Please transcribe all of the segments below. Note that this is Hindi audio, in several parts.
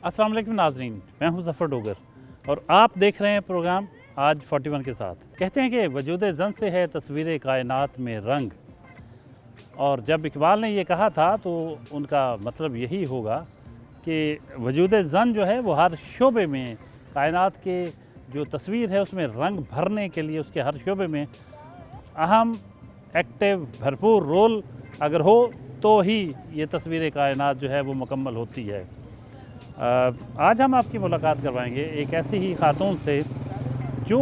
अस्सलाम वालेकुम नाज़रीन, मैं हूं ज़फ़र डोगर और आप देख रहे हैं प्रोग्राम आज 41 के साथ। कहते हैं कि वजूद ज़न से है तस्वीर कायनात में रंग, और जब इकबाल ने ये कहा था तो उनका मतलब यही होगा कि वजूद ज़न जो है वो हर शोबे में कायनात के जो तस्वीर है उसमें रंग भरने के लिए उसके हर शोबे में अहम, एक्टिव, भरपूर रोल अगर हो तो ही ये तस्वीर कायनात जो है वो मुकम्मल होती है। आज हम आपकी मुलाकात करवाएंगे एक ऐसी ही खातून से जो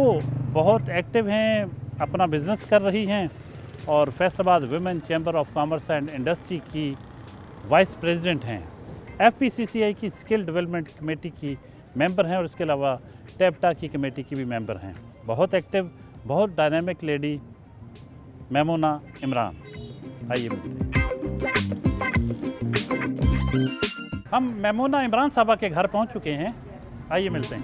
बहुत एक्टिव हैं, अपना बिज़नेस कर रही हैं और Faisalabad women chamber of commerce and industry की वाइस प्रेसिडेंट हैं, FPCCI की स्किल डेवलपमेंट कमेटी की मेंबर हैं और इसके अलावा टेफ्टा की कमेटी की भी मेंबर हैं। बहुत एक्टिव, बहुत डायनामिक लेडी मेमोना इमरान। आइए मिलते हैं। हम मेमोना इमरान साहबा के घर पहुंच चुके हैं, आइए मिलते हैं।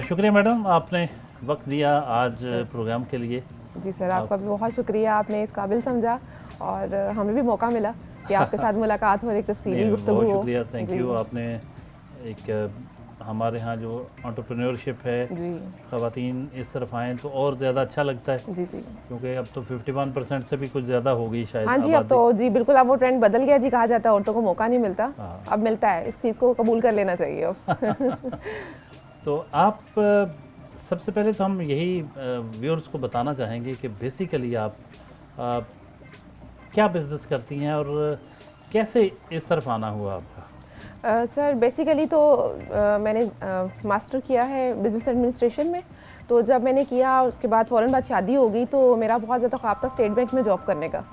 शुक्रिया मैडम, आपने वक्त दिया आज प्रोग्राम के लिए। जी सर, आपका भी बहुत शुक्रिया, आपने इस काबिल समझा और हमें भी मौका मिला कि आपके साथ मुलाकात हो, एक तफसीली गुफ्तगू हो। बहुत शुक्रिया, थैंक यू। आपने एक हमारे यहाँ जो एंटरप्रेन्योरशिप है, ख़वातीन इस तरफ आएँ तो और ज़्यादा अच्छा लगता है। जी जी, क्योंकि अब तो 51% से भी कुछ ज़्यादा हो गई शायद। हाँ जी, अब तो जी बिल्कुल, अब वो ट्रेंड बदल गया जी। कहा जाता है औरतों को मौका नहीं मिलता, अब मिलता है। इस चीज़ को कबूल कर लेना चाहिए अब। तो आप सबसे पहले तो हम यही व्यूअर्स को बताना चाहेंगे कि बेसिकली आप क्या बिज़नेस करती हैं और कैसे इस तरफ आना हुआ आपका? सर बेसिकली तो मैंने मास्टर किया है बिज़नेस एडमिनिस्ट्रेशन में। तो जब मैंने किया उसके बाद फ़ौरन बाद शादी हो गई, तो मेरा बहुत ज़्यादा ख्वाब था स्टेट बैंक में जॉब करने का।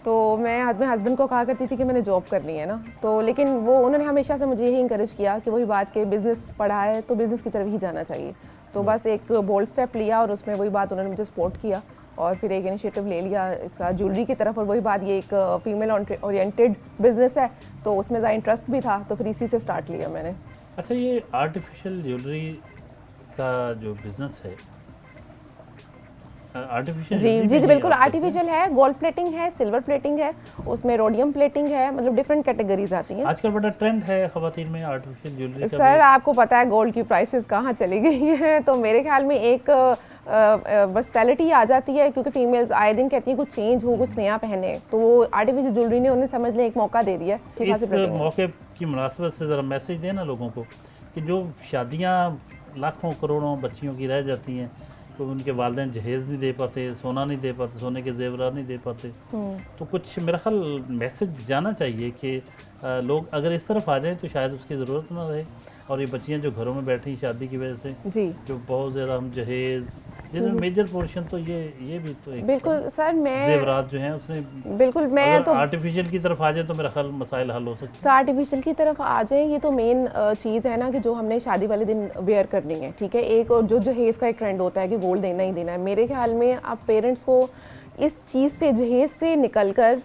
तो मैं अपने हस्बैंड को कहा करती थी कि मैंने जॉब करनी है ना, तो लेकिन वो उन्होंने हमेशा से मुझे यही इंकरेज किया कि वही बात कि बिज़नेस पढ़ा है तो बिज़नेस की तरफ ही जाना चाहिए। तो बस एक बोल्ड स्टेप लिया और उसमें वही बात उन्होंने मुझे सपोर्ट किया और फिर एक इनिशिएटिव ले लिया इसका ज्वेलरी की तरफ। और वही बात, ये एक फीमेल ओरिएंटेड बिजनेस है तो उसमें ज़्यादा इंटरेस्ट भी था, तो फिर इसी से स्टार्ट लिया मैंने। अच्छा, ये आर्टिफिशियल ज्वेलरी का जो बिज़नेस है, आर्टिफिशियल जी बिल्कुल आर्टिफिशियल है। गोल्ड प्लेटिंग है, सिल्वर प्लेटिंग है, उसमें रोडियम प्लेटिंग है, मतलब डिफरेंट कैटेगरीज आती हैं। आजकल बड़ा ट्रेंड है ख़वातीन में आर्टिफिशियल ज्वेलरी का। सर आपको पता है गोल्ड की प्राइसेस कहाँ चली गई हैं, तो मेरे ख्याल में एक वर्सटैलिटी आ जाती है, क्योंकि फीमेल्स आए दिन कहती हैं कुछ चेंज हो, कुछ नया पहने, तो वो आर्टिफिशियल ज्वेलरी ने उन्हें समझ लें एक मौका दे दिया। इस मौके की मुनासिबत से ज़रा मैसेज देना लोगों को कि जो शादियाँ लाखों करोड़ों बच्चियों की रह जाती हैं, तो उनके वालिदैन जहेज़ नहीं दे पाते, सोना नहीं दे पाते, सोने के जेवरात नहीं दे पाते, तो कुछ मेरा ख्याल मैसेज जाना चाहिए कि लोग अगर इस तरफ आ जाएं तो शायद उसकी ज़रूरत ना रहे। और ये बच्चियां जो घरों में बैठी शादी की वजह से जी, जो बहुत ज़्यादा हम जहेज़ जिनमें मेजर पोर्शन, तो ये भी तो एक बिल्कुल सर, मैं जेवरात जो हैं उसने बिल्कुल, मैं तो आर्टिफिशियल की तरफ आ जाए तो मेरा ख्याल मसाइल हल हो सकते हैं। तो आर्टिफिशियल की तरफ आ जाए, ये तो मेन चीज़ है ना कि जो हमने शादी वाले दिन वेयर करनी है, ठीक है। एक और जो जहेज़ का एक ट्रेंड होता है कि गोल्ड देना ही देना है, मेरे ख्याल में आप पेरेंट्स को इस चीज़ से, जहेज़ से निकल कर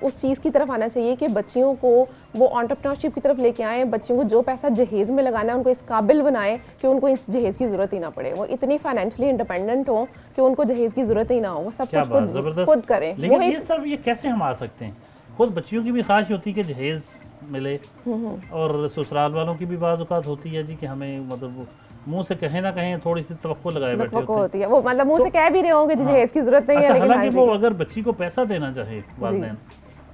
उस चीज़ की तरफ आना चाहिए कि बच्चियों को वो एंटरप्रेन्योरशिप की तरफ लेके आएँ। बच्चियों को जो पैसा जहेज़ में लगाना है उनको इस काबिल बनाएं कि उनको इस जहेज़ की ज़रूरत ही ना पड़े, वो इतनी फाइनेंशियली इंडिपेंडेंट हो कि उनको जहेज़ की ज़रूरत ही ना हो, वो सब कुछ खुद करें। लेकिन ये सब ये कैसे हम आ सकते हैं? खुद बच्चियों की भी ख्वाहिश होती है कि जहेज़ मिले, और ससुराल वालों की भी बाज़ औक़ात होती है जी कि हमें, मतलब मुंह से कहें ना कहें, थोड़ी सी तवक्को लगाए बैठे होते हैं। वो मतलब मुंह से कह भी रहे होंगे जहेज़ की ज़रूरत नहीं है, लेकिन हालांकि वो अगर बच्ची को पैसा देना चाहे वालिदैन,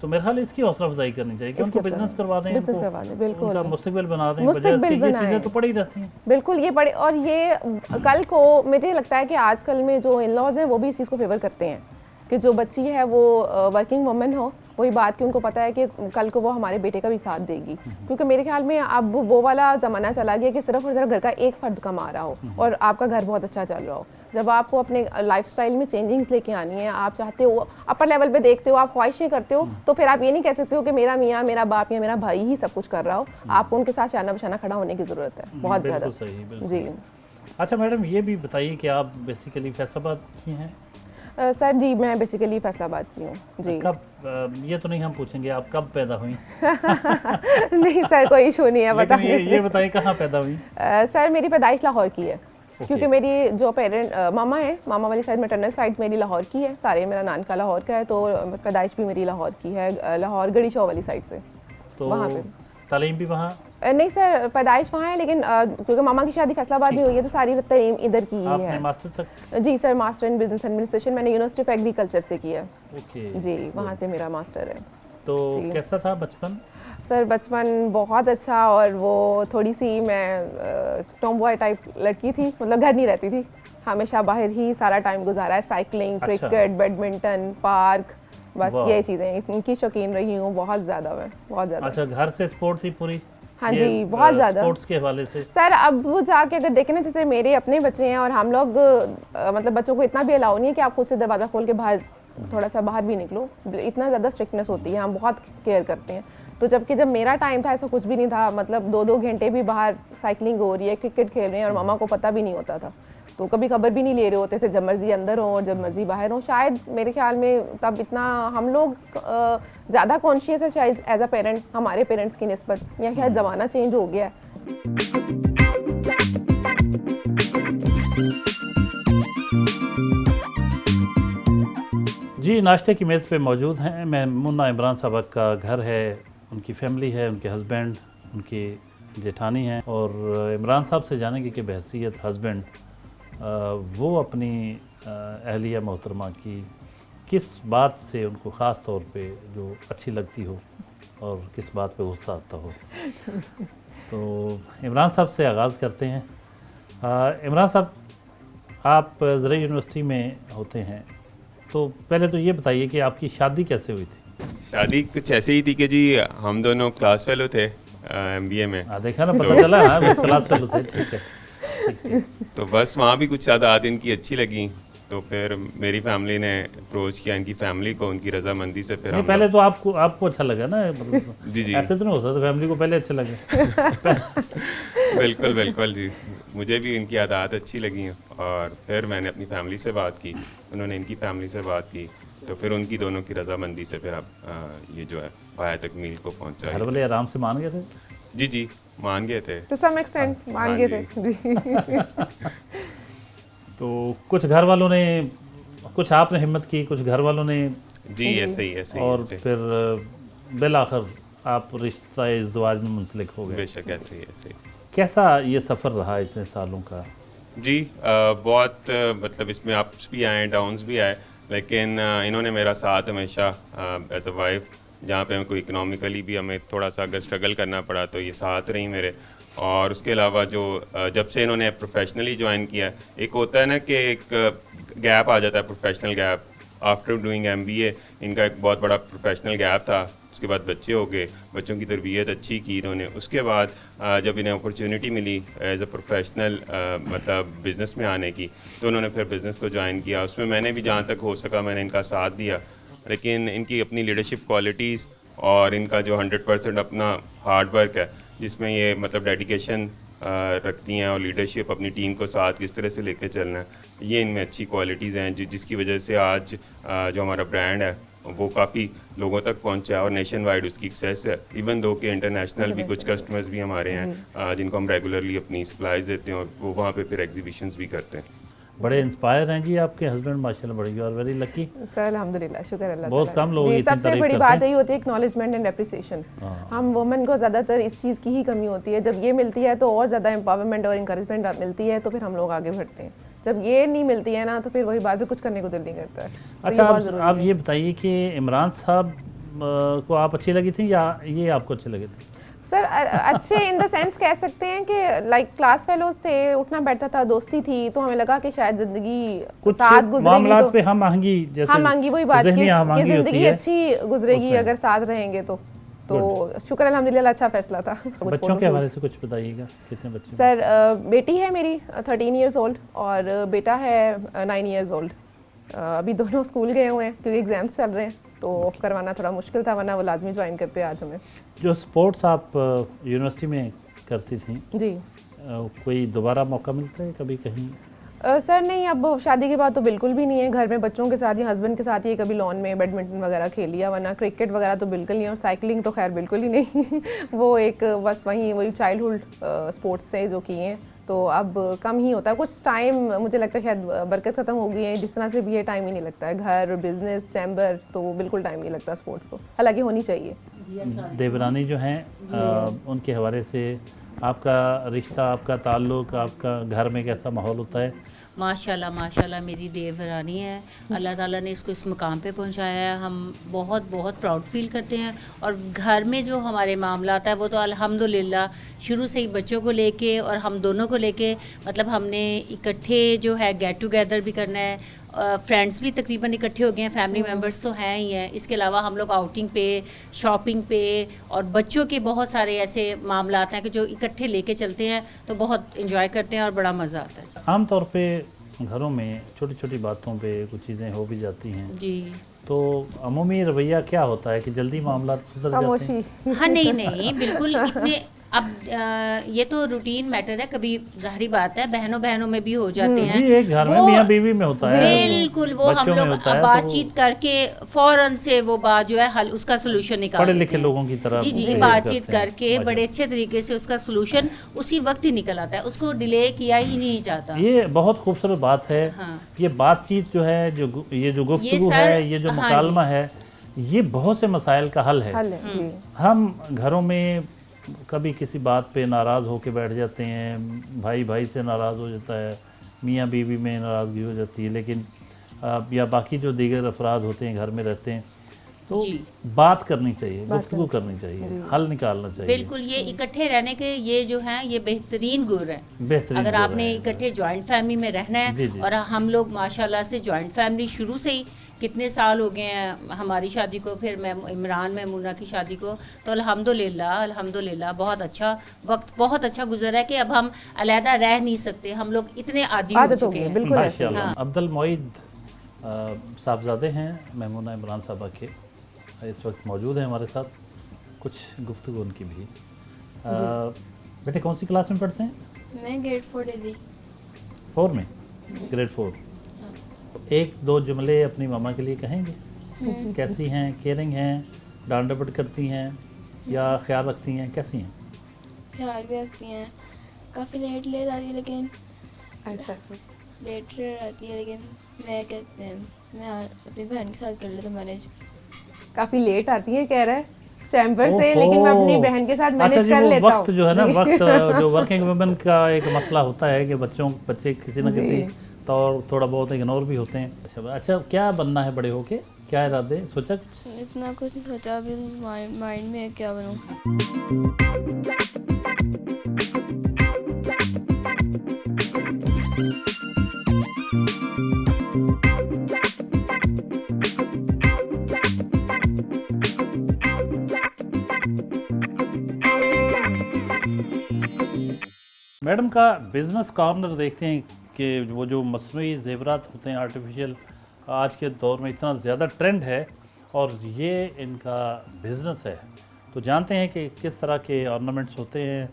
तो मेरे ख्याल इसकी हौसला अफजाई करनी चाहिए कि उनको बिजनेस करवा दें, उनका मुस्तकबिल बना दें, बजाय इसके ये चीज़ें तो पड़ी रहती हैं। बिल्कुल, ये पड़े, और ये कल को मुझे लगता है कि आजकल में जो इन लॉज हैं वो भी इस चीज़ को फेवर करते हैं कि जो बच्ची है वो वर्किंग वुमेन हो। वही बात कि उनको पता है कि कल को वो हमारे बेटे का भी साथ देगी, क्योंकि मेरे ख्याल में अब वो वाला ज़माना चला गया कि सिर्फ और सिर्फ घर का एक फ़र्द कमा रहा हो और आपका घर बहुत अच्छा चल रहा हो। जब आपको अपने लाइफस्टाइल में चेंजिंग्स लेके आनी है, आप चाहते हो, अपर लेवल पे देखते हो, आप ख्वाहिशें करते हो, तो फिर आप ये नहीं कह सकते हो कि मेरा मियाँ, मेरा बाप या मेरा भाई ही सब कुछ कर रहा हो। आपको उनके साथ शाना बशाना खड़ा होने की ज़रूरत है, बहुत ज़्यादा। जी, अच्छा मैडम, ये भी बताइए कि आप बेसिकली फैसलाबाद की हैं? सर जी मैं बेसिकली फैसलाबाद की हूँ जी। कब ये तो नहीं हम पूछेंगे आप कब पैदा हुई, नहीं सर कोई इशू नहीं है लेकिन बताने ये बताइए कहाँ पैदा हुई। सर मेरी पैदाइश लाहौर की है। Okay. क्योंकि मेरी जो पेरेंट मामा है, मामा वाली साइड मैटरनल साइड मेरी लाहौर की है, सारे मेरा नानका लाहौर का है, तो पैदाइश भी मेरी लाहौर की है, लाहौर गढ़ी चौक वाली साइड से। तो वहाँ पे तालीम भी वहाँ, नहीं सर पैदाइश वहाँ है, लेकिन क्योंकि मामा की शादी फैसलाबाद में हुई है तो सारी तालीम इधर की ही आपने है। मास्टर तक? जी sir master in business administration मैंने यूनिवर्सिटी ऑफ एग्रीकल्चर से किया। ओके जी वहाँ से मेरा मास्टर है। तो जी। कैसा था बचपन? सर बचपन बहुत अच्छा, और वो थोड़ी सी मैं टॉम बॉय टाइप लड़की थी, मतलब घर नहीं रहती थी, हमेशा बाहर ही सारा टाइम गुजारा है, साइकिलिंग, अच्छा। क्रिकेट, बैडमिंटन, पार्क, बस वाह। ये चीज़ें इनकी शौकीन रही हूँ बहुत ज़्यादा मैं, बहुत ज़्यादा। अच्छा घर से स्पोर्ट्स ही पूरी? हाँ ये, जी बहुत ज़्यादा। स्पोर्ट्स के हवाले से सर अब वो जाके अगर देखें ना, जैसे मेरे अपने बच्चे हैं और हम लोग मतलब बच्चों को इतना भी अलाउ नहीं है कि आप खुद से दरवाज़ा खोल के बाहर थोड़ा सा बाहर भी निकलो, इतना ज़्यादा स्ट्रिक्टनेस होती है, हम बहुत केयर करते हैं। तो जबकि जब मेरा टाइम था ऐसा कुछ भी नहीं था, मतलब 2-2 घंटे भी बाहर साइकिलिंग हो रही है, क्रिकेट खेल रहे हैं और मामा को पता भी नहीं होता था, तो कभी खबर भी नहीं ले रहे होते थे, जब मर्जी अंदर हो और जब मर्जी बाहर हो। शायद मेरे ख्याल में तब इतना हम लोग ज़्यादा कॉन्शियस है शायद एज अ पेरेंट हमारे पेरेंट्स की निस्बत, या शायद ज़माना चेंज हो गया है। जी नाश्ते की मेज़ पे मौजूद हैं। मैं मुन्ना इमरान साहब का घर है, उनकी फैमिली है, उनके हस्बैंड, उनकी जेठानी हैं, और इमरान साहब से जानेंगे कि बहसीत हस्बैंड वो अपनी अहलिया मोहतरमा की किस बात से उनको ख़ास तौर पे जो अच्छी लगती हो और किस बात पे गुस्सा आता हो। तो इमरान साहब से आगाज़ करते हैं। इमरान साहब आप ज़राई यूनिवर्सिटी में होते हैं, तो पहले तो ये बताइए कि आपकी शादी कैसे हुई थी? शादी कुछ ऐसे ही थी कि जी हम दोनों क्लास फेलो थे एमबीए में। देखा ना, पता चला हाँ क्लास फेलो थे, ठीक है ठीक है। तो बस वहाँ भी कुछ आदत इनकी अच्छी लगी, तो फिर मेरी फैमिली ने अप्रोच किया इनकी फैमिली को, उनकी रजामंदी से फिर नहीं हम पहले तो आपको अच्छा लगा ना, मतलब जी जी ऐसे तो नहीं हो सकता, फैमिली को पहले अच्छे लगे। बिल्कुल बिल्कुल जी, मुझे भी इनकी आदत अच्छी लगी और फिर मैंने अपनी फैमिली से बात की, उन्होंने इनकी फैमिली से बात की, तो फिर उनकी दोनों की रजामंदी से फिर अब ये जो है पाया तकमील को पहुँचा। घर वाले आराम से मान गए थे? जी जी मान गए थे, टू सम एक्सटेंट मान गए थे जी। तो कुछ घर वालों ने, कुछ आपने हिम्मत की, कुछ घर वालों ने, जी ऐसे ही और ऐसे ही। फिर बिलाखिर आप रिश्ता इज़्दिवाज में मुंसलिक हो गए। बेशक ऐसे ही ऐसे ही। कैसा ये सफ़र रहा इतने सालों का? जी बहुत मतलब इसमें अप्स भी आए, डाउन्स भी आए, लेकिन इन्होंने मेरा साथ हमेशा एज अ वाइफ, जहाँ पे हमको इकोनॉमिकली भी हमें थोड़ा सा अगर स्ट्रगल करना पड़ा तो ये साथ रही मेरे। और उसके अलावा जो जब से इन्होंने प्रोफेशनली ज्वाइन किया, एक होता है ना कि एक गैप आ जाता है, professional gap. After doing MBA इनका एक बहुत बड़ा प्रोफेशनल गैप था, उसके बाद बच्चे हो गए, बच्चों की तरबियत अच्छी की इन्होंने। उसके बाद जब इन्हें अपॉर्चुनिटी मिली एज अ प्रोफेशनल मतलब बिज़नेस में आने की, तो उन्होंने फिर बिज़नेस को ज्वाइन किया। उसमें मैंने भी जहाँ तक हो सका मैंने इनका साथ दिया, लेकिन इनकी अपनी लीडरशिप क्वालिटीज़ और इनका जो 100% अपना हार्ड वर्क है, जिसमें ये मतलब डेडिकेशन रखती हैं और लीडरशिप अपनी टीम को साथ किस तरह से लेके चलना है, ये इनमें अच्छी क्वालिटीज़ हैं जिसकी वजह से आज जो हमारा ब्रांड है वो काफ़ी लोगों तक पहुंचा है और नेशन वाइड उसकी एक्सेस है। इवन दो के इंटरनेशनल भी कुछ कस्टमर्स भी हमारे हैं जिनको हम रेगुलरली अपनी सप्लाईज देते हैं और वो वहाँ पे फिर एग्जीबिशंस भी करते हैं। बड़े इंस्पायर हैं जी आपके हस्बैंड, माशाल्लाह, बड़ी, you are very lucky. Sir अल्हम्दुलिल्लाह, शुक्र अल्लाह बहुत ताला। कम लोग जी, इतनी सबसे तारीफ बड़ी करते बात हैं। यही होती है एक्नॉलेजमेंट एंड एप्रिसिएशन। हम वुमेन को ज़्यादातर इस चीज़ की ही कमी होती है, जब ये मिलती है तो और ज़्यादा एम्पावरमेंट और इंकरेजमेंट मिलती है तो फिर हम लोग आगे बढ़ते हैं। जब ये नहीं मिलती है ना तो फिर वही बात भी कुछ करने को दिल नहीं करता है। तो अच्छा ये बहुत ज़रूरी आप है। ये बताइए कि इमरान साहब को आप अच्छी लगी थी या ये आपको अच्छे लगे थे? सर अच्छे इन द सेंस कह सकते हैं कि लाइक क्लास फेलोज थे, उठना बैठता था, दोस्ती थी, तो हमें लगा कि शायद जिंदगी कुछ साथ गुजरेगी मामलात तो पे हम आहंगी, जैसे हम मांगी वही बात ज़हनी कि हमआहंगी होती जिंदगी है अच्छी गुजरेगी उसमें। अगर साथ रहेंगे तो शुक्र अल्हम्दुलिल्लाह अच्छा फैसला था। बच्चों के हवाले से कुछ बताइएगा, कितने बच्चे? सर बेटी है मेरी 13 इयर्स ओल्ड और बेटा है 9 इयर्स ओल्ड। अभी दोनों स्कूल गए हुए हैं क्योंकि एग्जाम्स चल रहे हैं, तो ऑफ करवाना थोड़ा मुश्किल था, वरना वो लाजमी ज्वाइन करते आज हमें। जो स्पोर्ट्स आप यूनिवर्सिटी में करती थी, जी कोई दोबारा मौका मिलता है कभी कहीं? सर नहीं, अब शादी के बाद तो बिल्कुल भी नहीं है। घर में बच्चों के साथ या हस्बैंड के साथ ही कभी लॉन में बैडमिंटन वगैरह खेल लिया, वरना क्रिकेट वगैरह तो बिल्कुल नहीं, और साइकिलिंग तो खैर बिल्कुल ही नहीं वो एक बस वही चाइल्डहुड स्पोर्ट्स थे जो किए हैं, तो अब कम ही होता है। कुछ टाइम मुझे लगता है शायद बरकत ख़त्म हो गई है, जिस तरह से भी ये टाइम ही नहीं लगता है, घर, बिजनेस, चैम्बर, तो बिल्कुल टाइम नहीं लगता स्पोर्ट्स को, हालांकि होनी चाहिए। देवरानी जो हैं उनके हवाले से आपका रिश्ता, आपका ताल्लुक़, आपका घर में कैसा माहौल होता है? माशाल्लाह माशाल्लाह मेरी देवरानी है, अल्लाह ताला ने इसको इस मुकाम पे पहुंचाया है। हम बहुत बहुत प्राउड फील करते हैं। और घर में जो हमारे मामलात है वो तो अल्हम्दुलिल्लाह शुरू से ही बच्चों को लेके और हम दोनों को लेके, मतलब हमने इकट्ठे जो है गेट टुगेदर भी करना है, फ्रेंड्स भी तकरीबन इकट्ठे हो गए हैं, फैमिली मेम्बर्स तो हैं ही हैं। इसके अलावा हम लोग आउटिंग पे, शॉपिंग पे, और बच्चों के बहुत सारे ऐसे मामलात हैं कि जो इकट्ठे लेके चलते हैं, तो बहुत इंजॉय करते हैं और बड़ा मज़ा आता है। आमतौर पे घरों में छोटी छोटी बातों पे कुछ चीज़ें हो भी जाती हैं जी, तो अमूमी रवैया क्या होता है कि जल्दी मामला सुधर जाते हैं? हाँ नहीं नहीं बिल्कुल इतने अब ये तो रूटीन मैटर है, कभी जाहिर बात है बहनों बहनों में भी हो जाते हैं। जी, एक घर में मियाँ बीवी में होता है, बिल्कुल वो हम बच्चों में लोग होता है, तो बातचीत करके फौरन से वो बात जो है हल उसका सोल्यूशन निकाल पढ़े देते लिखे हैं। लोगों की तरह जी जी, behave बातचीत करते हैं। करके बड़े अच्छे तरीके से उसका सोल्यूशन उसी वक्त ही निकल आता है, उसको डिले किया ही नहीं जाता। ये बहुत खूबसूरत बात है। हाँ। ये बातचीत जो है, जो गुफ्तगू सर- है, ये जो हाँ मुकालमा है, ये बहुत से मसाइल का हल है। हल है जी। हम घरों में कभी किसी बात पे नाराज़ होकर बैठ जाते हैं, भाई भाई से नाराज़ हो जाता है, मियाँ बीवी में नाराज़गी हो जाती है, लेकिन या बाकी जो दीगर अफराद होते हैं घर में रहते हैं, तो जी। बात करनी चाहिए, गुफ्तगू करनी चाहिए, हल निकालना चाहिए। बिल्कुल, ये इकट्ठे रहने के ये जो हैं ये बेहतरीन गुर है। बेहतरीन अगर गुण आपने है। इकट्ठे जॉइंट फैमिली में रहना जी, जी। है, और हम लोग माशाल्लाह से जॉइंट फैमिली शुरू से ही कितने साल हो गए हैं हमारी शादी को, फिर मैं इमरान मैमूना की शादी को, तो अल्हम्दुलिल्लाह बहुत अच्छा वक्त, बहुत अच्छा गुजरा है कि अब हम अलहदा रह नहीं सकते, हम लोग इतने आदी हो आदत हो चुके गई है, हैं। बिल्कुल ऐसे। माशाअल्लाह। अब्दुल मोईद साहबजादे हैं मैमूना इमरान साहबा के, इस वक्त मौजूद हैं हमारे साथ, कुछ गुफ्तगू उनकी भी। बेटे कौन सी क्लास में पढ़ते हैं? मैं ग्रेड 4 डेजी। 4 में, ग्रेड 4। एक दो जुमले अपनी मामा के लिए कहेंगे? कैसी हैं, केयरिंग हैं, डांट डपट करती हैं या ख्याल रखती हैं, कैसी हैं? ख्याल भी रखती हैं, काफ़ी लेट ले जाती है, लेकिन अच्छा। लेट रहती है, लेकिन मैं कहते हैं मैं अपनी बहन के साथ कर लेता मैनेज। काफी लेट आती है कह रहा है चैम्बर से, लेकिन मैं अपनी बहन के साथ अच्छा मैनेज जी, कर वो लेता हूँ। वक्त जो है ना, वक्त जो वर्किंग वुमेन का एक मसला होता है कि बच्चे किसी न किसी तौर थोड़ा बहुत इग्नोर भी होते हैं। अच्छा, क्या बनना है बड़े होके, क्या इरादे सोचा? इतना कुछ नहीं सोचा अभी, माइंड में है क्या बनूँ। मैडम का बिज़नेस कॉर्नर देखते हैं कि वो जो मसनूई ज़ेवरात होते हैं, आर्टिफिशियल, आज के दौर में इतना ज़्यादा ट्रेंड है और ये इनका बिज़नेस है, तो जानते हैं कि किस तरह के ऑर्नामेंट्स होते हैं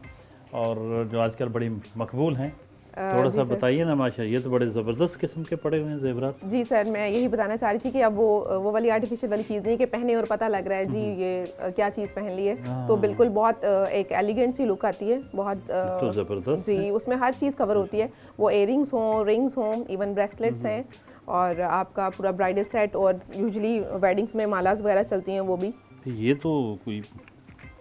और जो आजकल बड़ी मकबूल हैं। थोड़ा सा बताइए ना। माशा, ये तो बड़े ज़बरदस्त किस्म के पड़े हुए हैं ज़ेवरात। जी सर, मैं यही बताना चाह रही थी कि अब वो वाली आर्टिफिशियल वाली चीज़ नहीं कि पहने और पता लग रहा है जी ये क्या चीज़ पहन ली है, तो बिल्कुल बहुत एक एलिगेंट सी लुक आती है, बहुत तो ज़बरदस्त जी। उसमें हर चीज़ कवर होती है, वो इयरिंग्स हों, रिंग्स हों, इवन ब्रेसलेट्स हैं, और आपका पूरा ब्राइडल सेट, और यूजुअली वेडिंग्स में मालाज वगैरह चलती हैं वो भी। ये तो कोई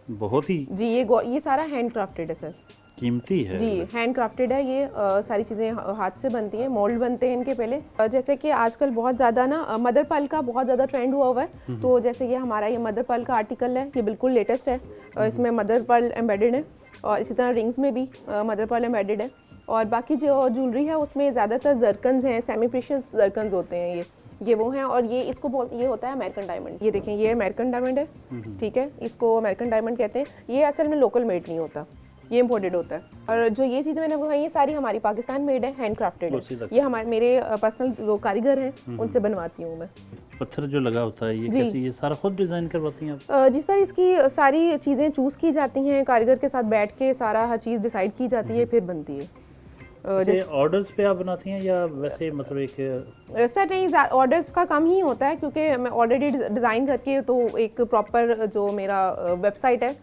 बहुत ही जी ये सारा हैंड क्राफ्टेड है सर। कीमती है जी, हैंड क्राफ्टेड है ये, सारी चीज़ें हाथ से बनती हैं, मोल्ड बनते हैं इनके पहले। जैसे कि आजकल बहुत ज़्यादा ना मदर पर्ल का बहुत ज़्यादा ट्रेंड हुआ है, तो जैसे ये हमारा ये मदर पर्ल का आर्टिकल है, ये बिल्कुल लेटेस्ट है, इसमें मदर पर्ल एम्बेडेड है, और इसी तरह रिंग्स में भी मदर पर्ल एम्बेडेड है, और बाकी जो ज्वेलरी है उसमें ज़्यादातर जर्कन्स हैं, सेमी प्रीशियस जर्कन्स होते हैं ये वो हैं, और ये ये होता है अमेरिकन डायमंड। ये देखें, ये अमेरिकन डायमंड है, ठीक है, इसको अमेरिकन डायमंड कहते हैं। ये असल में लोकल मेड नहीं होता, ये इम्पोर्टेड होता है। और जो ये चीज़ मैंने बताई ये सारी हमारी पाकिस्तान मेड है, हैंड क्राफ्टेड है। ये हमारे मेरे पर्सनल जो कारीगर हैं उनसे बनवाती हूँ मैं। पत्थर जो लगा होता है ये कैसे, ये सारा खुद डिज़ाइन करवाती हैं आप? जी सर, इसकी सारी चीज़ें चूज़ की जाती हैं, कारीगर के साथ बैठ के सारा हर चीज़ डिसाइड की जाती है, फिर बनती है। जैसे ऑर्डर्स पे आप बनाती हैं या वैसे मतलब एक सर नहीं, ऑर्डर्स का कम ही होता है क्योंकि मैं ऑलरेडी डिज़ाइन करके तो एक प्रॉपर जो मेरा वेबसाइट है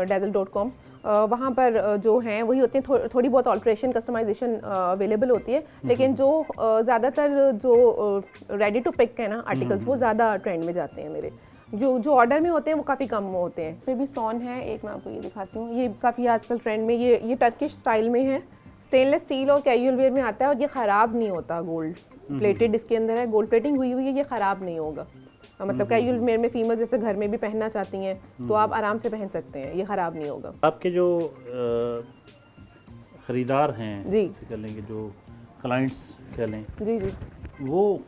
dazzle.com, वहाँ पर जो हैं वही होती है, थोड़ी बहुत ऑल्ट्रेशन कस्टमाइजेशन अवेलेबल होती है, लेकिन जो ज़्यादातर जो रेडी टू पिक है ना आर्टिकल्स वो ज़्यादा ट्रेंड में जाते हैं मेरे। जो ऑर्डर में होते हैं वो काफ़ी कम होते हैं। फिर भी स्टोन है, एक मैं आपको ये दिखाती हूँ, ये काफ़ी आजकल ट्रेंड में, ये टर्किश स्टाइल में है, स्टेनलेस स्टील और कैजुअल वेयर में आता है और ये ख़राब नहीं होता, गोल्ड प्लेटेड इसके अंदर है, गोल्ड प्लेटिंग हुई हुई है, ये ख़राब नहीं होगा। मतलब कैजुअल वेयर में फीमेल जैसे घर में भी पहनना चाहती हैं तो आप आराम से पहन सकते हैं, ये ख़राब नहीं होगा। आपके जो ख़रीदार हैं, जी। जैसे कह लेंगे जो क्लाइंट्स कह लें, जी जी वो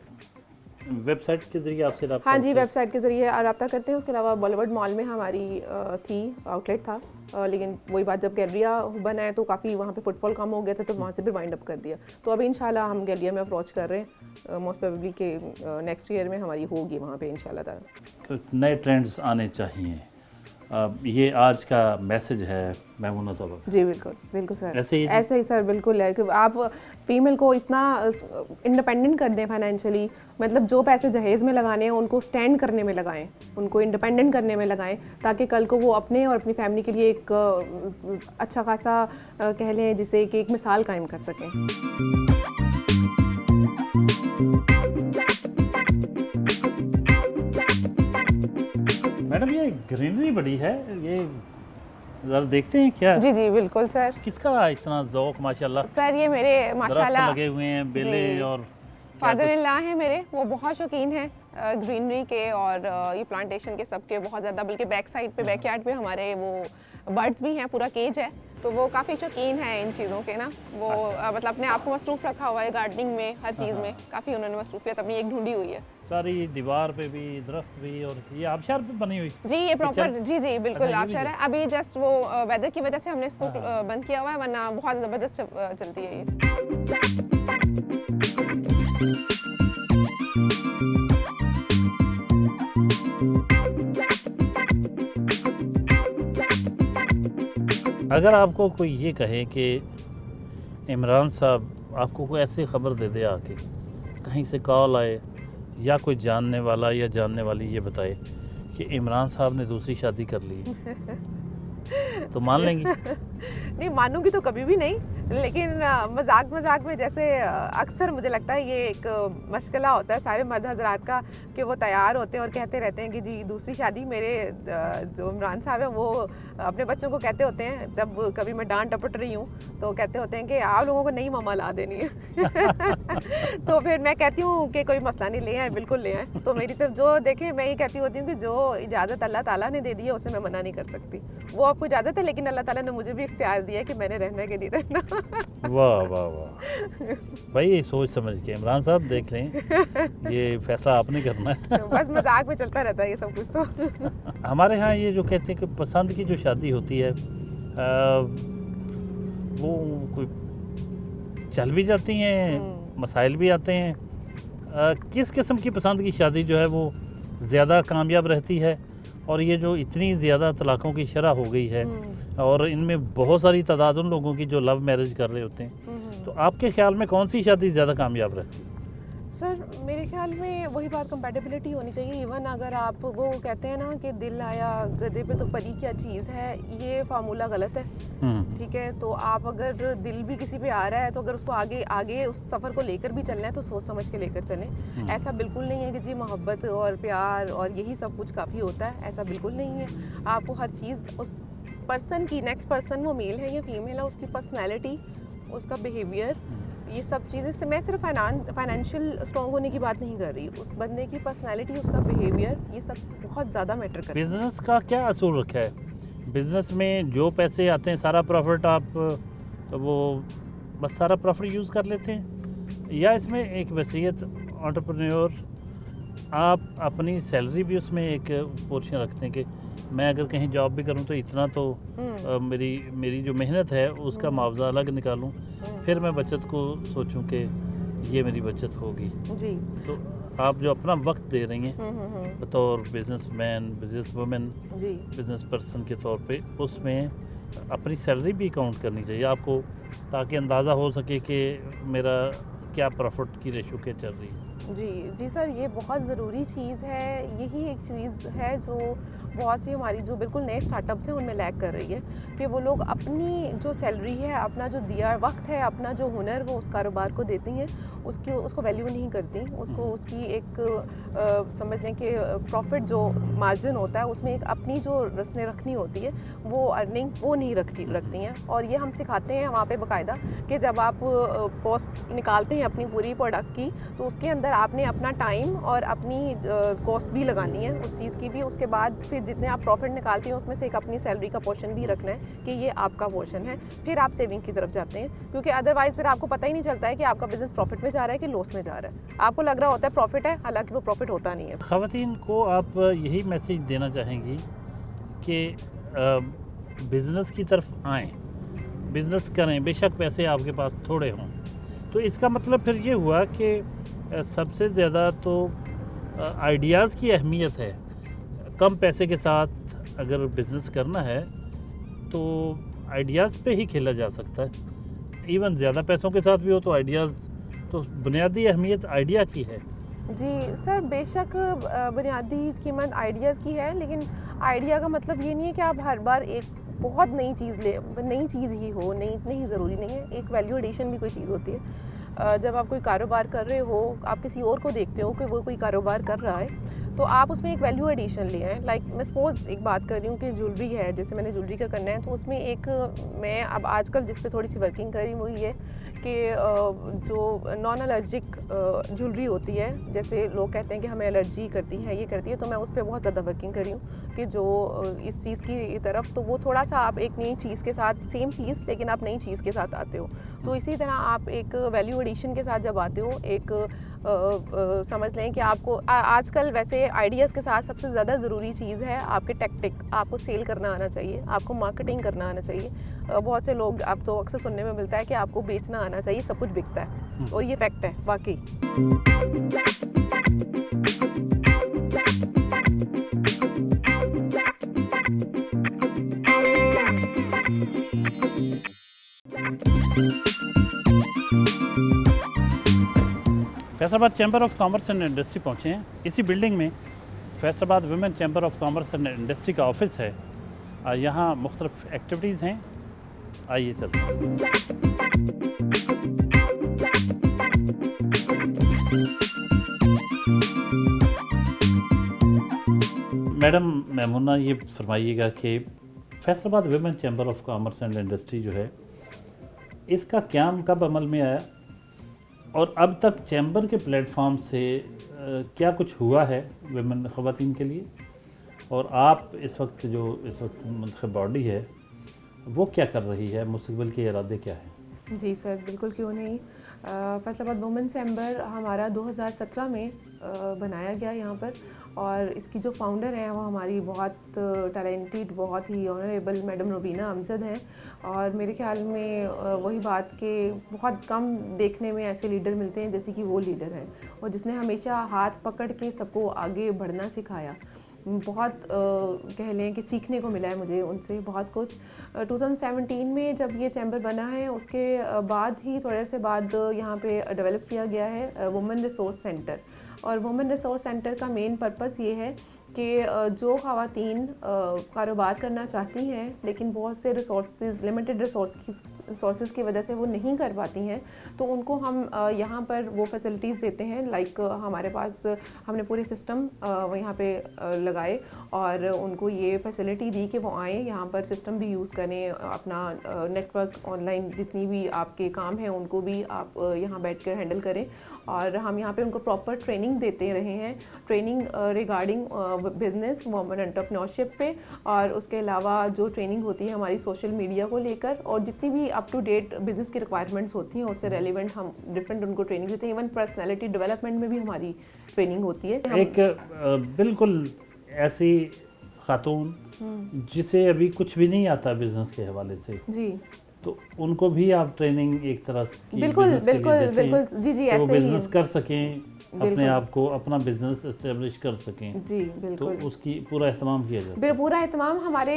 वेबसाइट के ज़रिए आपसे रब्ता हाँ जी, करते हैं? वेबसाइट के ज़रिए रब्ता करते हैं। उसके अलावा बॉलीवुड मॉल में हमारी थी आउटलेट था, लेकिन वही बात जब गैलरिया बना है तो काफ़ी वहाँ पे फुटफॉल कम हो गया था, तो वहाँ से भी वाइंड अप कर दिया। तो अभी इंशाल्लाह हम गैलरिया में अप्रोच कर रहे हैं, मोस्ट प्रोबेबली के नेक्स्ट ईयर में हमारी होगी वहाँ पे इंशाल्लाह ताला। कुछ नए ट्रेंड्स आने चाहिए, ये आज का मैसेज है महमूना साहब। जी बिल्कुल बिल्कुल सर, ऐसे ही ऐसे ही सर, बिल्कुल है कि आप फीमेल को इतना इंडिपेंडेंट कर दें फाइनेंशियली, मतलब जो पैसे जहेज़ में लगाने हैं उनको स्टैंड करने में लगाएं, उनको इंडिपेंडेंट करने में लगाएं, ताकि कल को वो अपने और अपनी फैमिली के लिए एक अच्छा खासा कह लें जिसे कि एक मिसाल कायम कर सकें। मैडम ये ग्रीनरी बड़ी है, ये ज़रा देखते हैं क्या जी जी बिल्कुल सर। किसका इतना ज़ौक माशाल्लाह, सर ये मेरे दरख्त माशाल्लाह लगे हुए हैं, बेले जी। और फादर इन लॉ हैं मेरे, वो बहुत शौकीन हैं ग्रीनरी के और ये प्लांटेशन के सबके बहुत ज़्यादा, बल्कि बैक साइड पे बैकयार्ड पे हमारे वो बर्ड्स भी हैं, पूरा केज है, तो वो काफ़ी शौकीन है इन चीज़ों के ना। वो मतलब अपने आप को मसरूफ़ रखा हुआ है गार्डनिंग में, हर चीज़ में काफ़ी उन्होंने मसरूफियत अपनी एक ढूंढी हुई है। सारी दीवार पे भी दरख्त भी, और ये आबशार पे बनी हुई। जी ये प्रॉपर, जी जी बिल्कुल अच्छा, ये आबशार भी है। अभी जस्ट वो वेदर की वजह से हमने इसको बंद किया हुआ है, वरना बहुत ज़बरदस्त चलती है ये। अगर आपको कोई ये कहे कि इमरान साहब आपको कोई ऐसी खबर दे दे आके, कहीं से कॉल आए या कोई जानने वाला या जानने वाली ये बताए कि इमरान साहब ने दूसरी शादी कर ली, तो मान लेंगी? नहीं मानूंगी तो कभी भी नहीं, लेकिन मजाक मजाक में जैसे अक्सर मुझे लगता है ये एक मशगला होता है सारे मर्द हजरात का कि वो तैयार होते हैं और कहते रहते हैं कि जी दूसरी शादी। मेरे जो इमरान साहब हैं वो अपने बच्चों को कहते होते हैं, जब कभी मैं डांट टपट रही हूँ तो कहते होते हैं कि आप लोगों को नई ममा ला देनी है। तो फिर मैं कहती हूँ कि कोई मसला नहीं, ले आए, बिल्कुल ले आए। तो मेरी तरफ जो देखे, मैं ये कहती होती हूँ कि जो इजाज़त अल्लाह ताला ने दे दी है उसे मैं मना नहीं कर सकती। वो आपको इजाज़त है, लेकिन अल्लाह ताला ने मुझे भी इख्तियार दिया है कि मैंने रहना है कि नहीं रहना। वाह वाह वाह भाई, ये सोच समझ के इमरान साहब देख लें, ये फैसला आपने करना है। बस मजाक में चलता रहता है ये सब कुछ। तो हमारे यहाँ ये जो कहते हैं कि पसंद की जो शादी होती है वो कोई चल भी जाती हैं, मसाइल भी आते हैं। किस किस्म की पसंद की शादी जो है वो ज़्यादा कामयाब रहती है? और ये जो इतनी ज़्यादा तलाक़ों की शरह हो गई है और इनमें बहुत सारी तादाद उन लोगों की जो लव मैरिज कर रहे होते हैं, तो आपके ख्याल में कौन सी शादी ज़्यादा कामयाब रहती है? सर मेरे ख्याल में वही बात, कंपैटिबिलिटी होनी चाहिए। इवन अगर आप वो कहते हैं ना कि दिल आया गधे पे तो परी क्या चीज़ है, ये फार्मूला गलत है। ठीक है, तो आप अगर दिल भी किसी पे आ रहा है तो अगर उसको आगे आगे उस सफ़र को लेकर भी चलना है तो सोच समझ के लेकर चलें। ऐसा बिल्कुल नहीं है कि जी मोहब्बत और प्यार और यही सब कुछ काफ़ी होता है, ऐसा बिल्कुल नहीं है। आपको हर चीज़ उस पर्सन की, नेक्स्ट पर्सन वो मेल है या फीमेल है, उसकी पर्सनैलिटी, उसका बिहेवियर, ये सब चीज़ें से मैं सिर्फ फाइनेंशियल स्ट्रॉन्ग होने की बात नहीं कर रही, उस बंदे की पर्सनैलिटी, उसका बिहेवियर, ये सब बहुत ज़्यादा मैटर करता है। बिज़नेस का क्या असूल रखा है? बिज़नेस में जो पैसे आते हैं सारा प्रॉफिट आप वो बस सारा प्रॉफिट यूज़ कर लेते हैं, या इसमें एक वसीयत एंटरप्रेन्योर आप अपनी सैलरी भी उसमें एक पोर्शन रखते हैं कि मैं अगर कहीं जॉब भी करूं तो इतना तो मेरी जो मेहनत है उसका मुआवजा अलग निकालूं, फिर मैं बचत को सोचूं कि ये मेरी बचत होगी। जी। तो आप जो अपना वक्त दे रही हैं बतौर बिजनेसमैन, बिजनेस वुमेन, जी। बिजनेस पर्सन के तौर पे, उसमें अपनी सैलरी भी काउंट करनी चाहिए आपको, ताकि अंदाज़ा हो सके कि मेरा क्या प्रॉफिट की रेशो क्या चल रही है? जी सर, ये बहुत ज़रूरी चीज़ है। यही एक चीज़ है जो बहुत सी हमारी जो बिल्कुल नए स्टार्टअप्स हैं उनमें लैग कर रही है कि वो लोग अपनी जो सैलरी है, अपना जो दिया वक्त है, अपना जो हुनर वो उस कारोबार को देती हैं, उसको वैल्यू नहीं करती, उसको उसकी एक समझ लें कि प्रॉफिट जो मार्जिन होता है उसमें एक अपनी जो रस्में रखनी होती है वो अर्निंग वो नहीं रखती हैं। और ये हम सिखाते हैं वहाँ पे बाकायदा कि जब आप कॉस्ट निकालते हैं अपनी पूरी प्रोडक्ट की, तो उसके अंदर आपने अपना टाइम और अपनी कॉस्ट भी लगानी है उस चीज़ की भी। उसके बाद फिर जितने आप प्रॉफिट निकालते हैं उसमें से एक अपनी सैलरी का पोर्शन भी रखना है कि ये आपका पोर्शन है। फिर आप सेविंग की तरफ जाते हैं, क्योंकि अदरवाइज़ फिर आपको पता ही नहीं चलता है कि आपका बिज़नेस प्रॉफिट में जा रहा है कि लॉस में जा रहा है। आपको लग रहा होता है प्रॉफिट है, हालांकि वो प्रॉफिट होता नहीं है। ख़वातीन को आप यही मैसेज देना चाहेंगी कि बिज़नेस की तरफ आएँ, बिज़नेस करें, बेशक पैसे आपके पास थोड़े हों। तो इसका मतलब फिर ये हुआ कि सबसे ज़्यादा तो आइडियाज़ की अहमियत है। कम पैसे के साथ अगर बिज़नेस करना है तो आइडियाज़ पे ही खेला जा सकता है। इवन ज़्यादा पैसों के साथ भी हो तो आइडियाज़, तो बुनियादी अहमियत आइडिया की है। जी सर, बेशक बुनियादी कीमत आइडियाज़ की है, लेकिन आइडिया का मतलब ये नहीं है कि आप हर बार एक बहुत नई चीज़ ही हो, नहीं ज़रूरी नहीं है। एक वैल्यू एडिशन भी कोई चीज़ होती है। जब आप कोई कारोबार कर रहे हो, आप किसी और को देखते हो कि वो कोई कारोबार कर रहा है, तो आप उसमें एक वैल्यू एडिशन ले आए। लाइक मैं सपोज एक बात कर रही हूँ कि ज्वेलरी है, जैसे मैंने ज्वेलरी का करना है, तो उसमें एक मैं अब आजकल जिस पे थोड़ी सी वर्किंग कर रही हूँ वो ये कि जो नॉन एलर्जिक ज्वेलरी होती है, जैसे लोग कहते हैं कि हमें एलर्जी करती है, ये करती है, तो मैं उस पर बहुत ज़्यादा वर्किंग कर रही हूँ कि जो इस चीज़ की तरफ, तो वो थोड़ा सा आप एक नई चीज़ के साथ, सेम चीज़ लेकिन आप नई चीज़ के साथ आते हो। तो इसी तरह आप एक वैल्यू एडिशन के साथ जब आते हो, एक समझ लें कि आपको आजकल वैसे आइडियाज़ के साथ सबसे ज़्यादा ज़रूरी चीज़ है आपके टैक्टिक। आपको सेल करना आना चाहिए, आपको मार्केटिंग करना आना चाहिए। बहुत से लोग आप तो अक्सर सुनने में मिलता है कि आपको बेचना आना चाहिए, सब कुछ बिकता है, और ये फैक्ट है वाकई। Faisalabad chamber of commerce and industry पहुँचे हैं। इसी बिल्डिंग में Faisalabad women chamber of commerce and industry का ऑफिस है। यहाँ मुख्तलिफ एक्टिविटीज़ हैं, आइए चलते हैं। मैडम मैमुना, ये फरमाइएगा कि Faisalabad women chamber of commerce and industry जो है, इसका क़याम कब अमल में आया और अब तक चैम्बर के प्लेटफॉर्म से क्या कुछ हुआ है वुमेन ख़वातीन के लिए, और आप इस वक्त मुंतखब बॉडी है वो क्या कर रही है, मुस्तक़बिल के इरादे क्या हैं? जी सर, बिल्कुल क्यों नहीं। फैसलाबाद वुमेन चैम्बर हमारा 2017 में बनाया गया यहाँ पर, और इसकी जो फाउंडर हैं वो हमारी बहुत टैलेंटेड, बहुत ही ऑनरेबल मैडम रुबीना अमजद हैं। और मेरे ख्याल में वही बात कि बहुत कम देखने में ऐसे लीडर मिलते हैं जैसे कि वो लीडर हैं, और जिसने हमेशा हाथ पकड़ के सबको आगे बढ़ना सिखाया। बहुत कह लें कि सीखने को मिला है मुझे उनसे बहुत कुछ। 2017 में जब ये चैम्बर बना है, उसके बाद ही थोड़े से बाद यहाँ पे डेवलप किया गया है वुमेन रिसोर्स सेंटर। और वुमेन रिसोर्स सेंटर का मेन पर्पस ये है कि जो ख़वातीन कारोबार करना चाहती हैं लेकिन बहुत से लिमिटेड रिसोर्सेज की वजह से वो नहीं कर पाती हैं, तो उनको हम यहाँ पर वो फैसिलिटीज़ देते हैं। लाइक हमारे पास हमने पूरे सिस्टम यहाँ पे लगाए और उनको ये फैसिलिटी दी कि वो आएँ यहाँ पर, सिस्टम भी यूज़ करें, अपना नेटवर्क ऑनलाइन जितनी भी आपके काम हैं उनको भी आप यहाँ बैठ कर हैंडल करें। और हम यहाँ पे उनको प्रॉपर ट्रेनिंग देते रहे हैं, training regarding business, women entrepreneurship पे, और उसके अलावा जो ट्रेनिंग होती है हमारी सोशल मीडिया को लेकर, और जितनी भी अप टू डेट बिज़नेस की रिक्वायरमेंट्स होती हैं उससे रेलिवेंट हम डिफरेंट उनको ट्रेनिंग देते हैं। इवन पर्सनैलिटी डेवलपमेंट में भी हमारी ट्रेनिंग होती है। एक बिल्कुल ऐसी खातून जिसे अभी कुछ भी नहीं आता बिज़नेस के हवाले से, जी, तो उनको भी आप ट्रेनिंग एक तरह की बिल्कुल business के लिए बिल्कुल देते हैं बिल्कुल, जी जी, कि वो ऐसे ही बिजनेस कर सकें, अपने बिल्कुल। आप को अपना बिजनेस एस्टेब्लिश कर सकें, जी तो बिल्कुल। उसकी पूरा एहतमाम किया जाता है। पूरा एहतमाम हमारे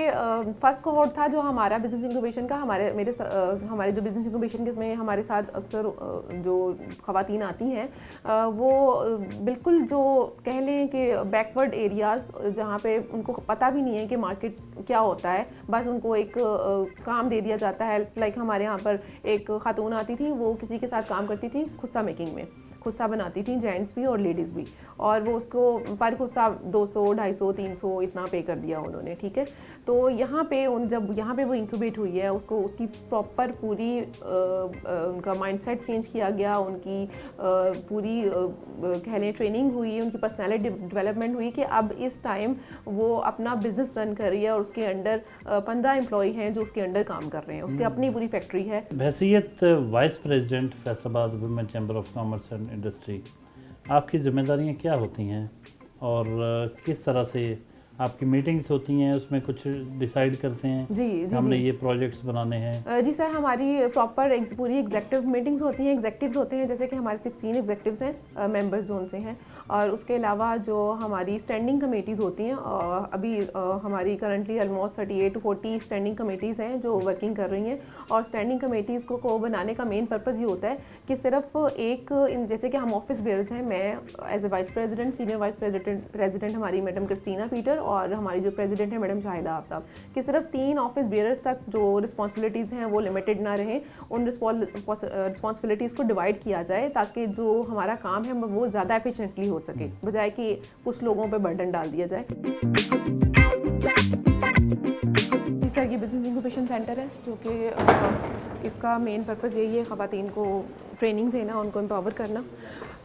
फर्स्ट कोहॉर्ट था जो हमारा बिजनेस इंक्यूबेशन का, हमारे जो बिजनेस इंक्यूबेशन में हमारे साथ अक्सर जो ख़वातीन आती हैं वो बिल्कुल जो कह लें कि बैकवर्ड एरियाज़ जहाँ पे उनको पता भी नहीं है कि मार्केट क्या होता है, बस उनको एक काम दे दिया जाता है। लाइक हमारे यहाँ पर एक खातून आती थी, वो किसी के साथ काम करती थी खुस्सा मेकिंग में, खुस्सा बनाती थी, जेंट्स भी और लेडीज़ भी, और वो उसको पर खुस्सा 200, 250, 300 इतना पे कर दिया उन्होंने, ठीक है। तो यहाँ पे जब यहाँ पे वो इंक्यूबेट हुई है, उसको उसकी प्रॉपर पूरी उनका माइंडसेट चेंज किया गया, उनकी पूरी कह लें ट्रेनिंग हुई, उनकी पर्सनालिटी डेवलपमेंट हुई कि अब इस टाइम वो अपना बिजनेस रन कर रही है और उसके अंडर 15 एम्प्लॉय हैं जो उसके अंडर काम कर रहे हैं, उसकी अपनी पूरी फैक्ट्री है। बहसीयत vice president Faisalabad women chamber of commerce and industry, आपकी जिम्मेदारियां क्या होती हैं और किस तरह से आपकी मीटिंग्स होती हैं, उसमें कुछ डिसाइड करते हैं जी जी हमने जी। ये प्रोजेक्ट्स बनाने हैं? जी सर, हमारी प्रॉपर पूरी एग्जेक्टिव मीटिंग्स होती हैं, एग्जेक्टिव्स होते हैं, जैसे कि हमारे 16 एग्जेक्टिव्स हैं, मेंबर्स जोन से हैं, और उसके अलावा जो हमारी स्टैंडिंग कमेटीज़ होती हैं, अभी हमारी currently almost 38 to 40 standing committees हैं जो वर्किंग कर रही हैं। और स्टैंडिंग कमेटीज़ को बनाने का मेन पर्पज़ ये होता है कि सिर्फ एक जैसे कि हम ऑफिस बेयर्स हैं, मैं as a vice president, senior vice president हमारी मैडम क्रिस्टीना पीटर और हमारी जो प्रेसिडेंट है मैडम शाहिदा आफ्ताब, कि सिर्फ 3 ऑफिस बेयर्स तक जो रिस्पॉन्सिबिलिटीज़ हैं वो लिमिटेड ना रहें, उन रिस्पॉन्सिबिलिटीज़ को डिवाइड किया जाए ताकि जो हमारा काम है वो ज़्यादा एफिशिएंटली हो सके, बजाय कि कुछ लोगों पे बर्डन डाल दिया जाए। जी सर, ये बिजनेस इंक्यूबेशन सेंटर है जो कि इसका मेन पर्पज़ यही है ख़वातीन को ट्रेनिंग देना, उनको एम्पावर करना।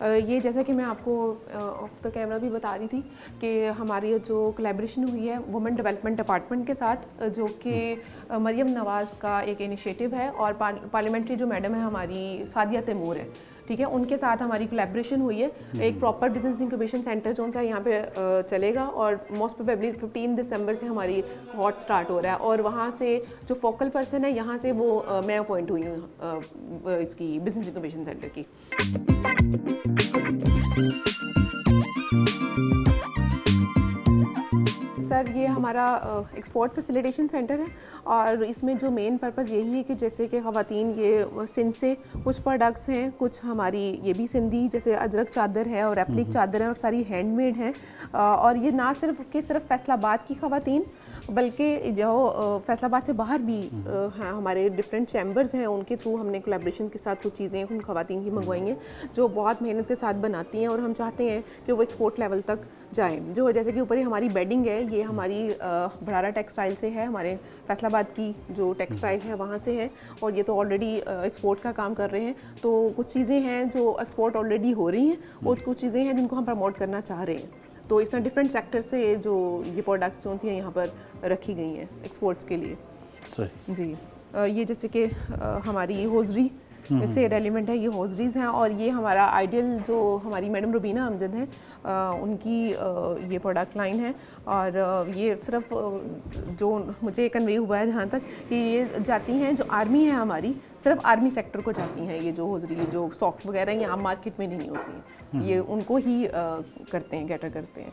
ये जैसा कि मैं आपको ऑफ द कैमरा भी बता रही थी कि हमारी जो कोलैबोरेशन हुई है वुमेन डेवलपमेंट डिपार्टमेंट के साथ, जो कि मरियम नवाज़ का एक इनिशिएटिव है, और पार्लियामेंट्री जो मैडम है हमारी सादिया तैमूर है, ठीक है, उनके साथ हमारी कोलैबोरेशन हुई है। एक प्रॉपर बिजनेस इंक्यूबेशन सेंटर जो सा यहाँ पे चलेगा, और मोस्ट प्रोबेबली 15 दिसंबर से हमारी हॉट स्टार्ट हो रहा है, और वहाँ से जो फोकल पर्सन है यहाँ से वो मैं अपॉइंट हुई हूँ इसकी बिजनेस इंक्यूबेशन सेंटर की। सर, ये हमारा एक्सपोर्ट फैसिलिटेशन सेंटर है, और इसमें जो मेन पर्पज़ यही है कि जैसे कि ख़वातीन ये सिंध से कुछ प्रोडक्ट्स हैं, कुछ हमारी ये भी सिंधी जैसे अजरक चादर है और एप्लिक चादर है और सारी हैंडमेड हैं, और ये ना सिर्फ फैसलाबाद की ख़वातीन बल्कि जो फैसलाबाद से बाहर भी हैं, हमारे डिफरेंट चैम्बर्स हैं, उनके थ्रू हमने कोलैबोरेशन के साथ कुछ चीज़ें उन ख़वातीन की मंगवाई हैं जो बहुत मेहनत के साथ बनाती हैं, और हम चाहते हैं कि वो एक्सपोर्ट लेवल तक जाएं। जो जैसे कि ऊपर ही हमारी बेडिंग है, ये हमारी भड़ारा टेक्सटाइल से है, हमारे फैसलाबाद की जो टेक्सटाइल है वहाँ से है, और ये तो ऑलरेडी एक्सपोर्ट का काम कर रहे हैं। तो कुछ चीज़ें हैं जो एक्सपोर्ट ऑलरेडी हो रही हैं, और कुछ चीज़ें हैं जिनको हम प्रमोट करना चाह रहे हैं। तो इस तरह डिफरेंट सेक्टर से जो ये प्रोडक्ट्स जो हैं यहाँ पर रखी गई हैं एक्सपोर्ट्स के लिए। सही जी, ये जैसे कि हमारी होजरी से रेलिवेंट है, ये होजरीज़ हैं, और ये हमारा आइडियल जो हमारी मैडम रुबीना अमजद हैं उनकी ये प्रोडक्ट लाइन है, और ये सिर्फ जो मुझे कन्वे हुआ है जहाँ तक कि ये जाती हैं, जो आर्मी है हमारी, सिर्फ आर्मी सेक्टर को जाती हैं ये जो होजरी, जो सॉक्स वगैरह ये आम मार्केट में नहीं होती हैं, ये उनको ही करते हैं, कैटर करते हैं,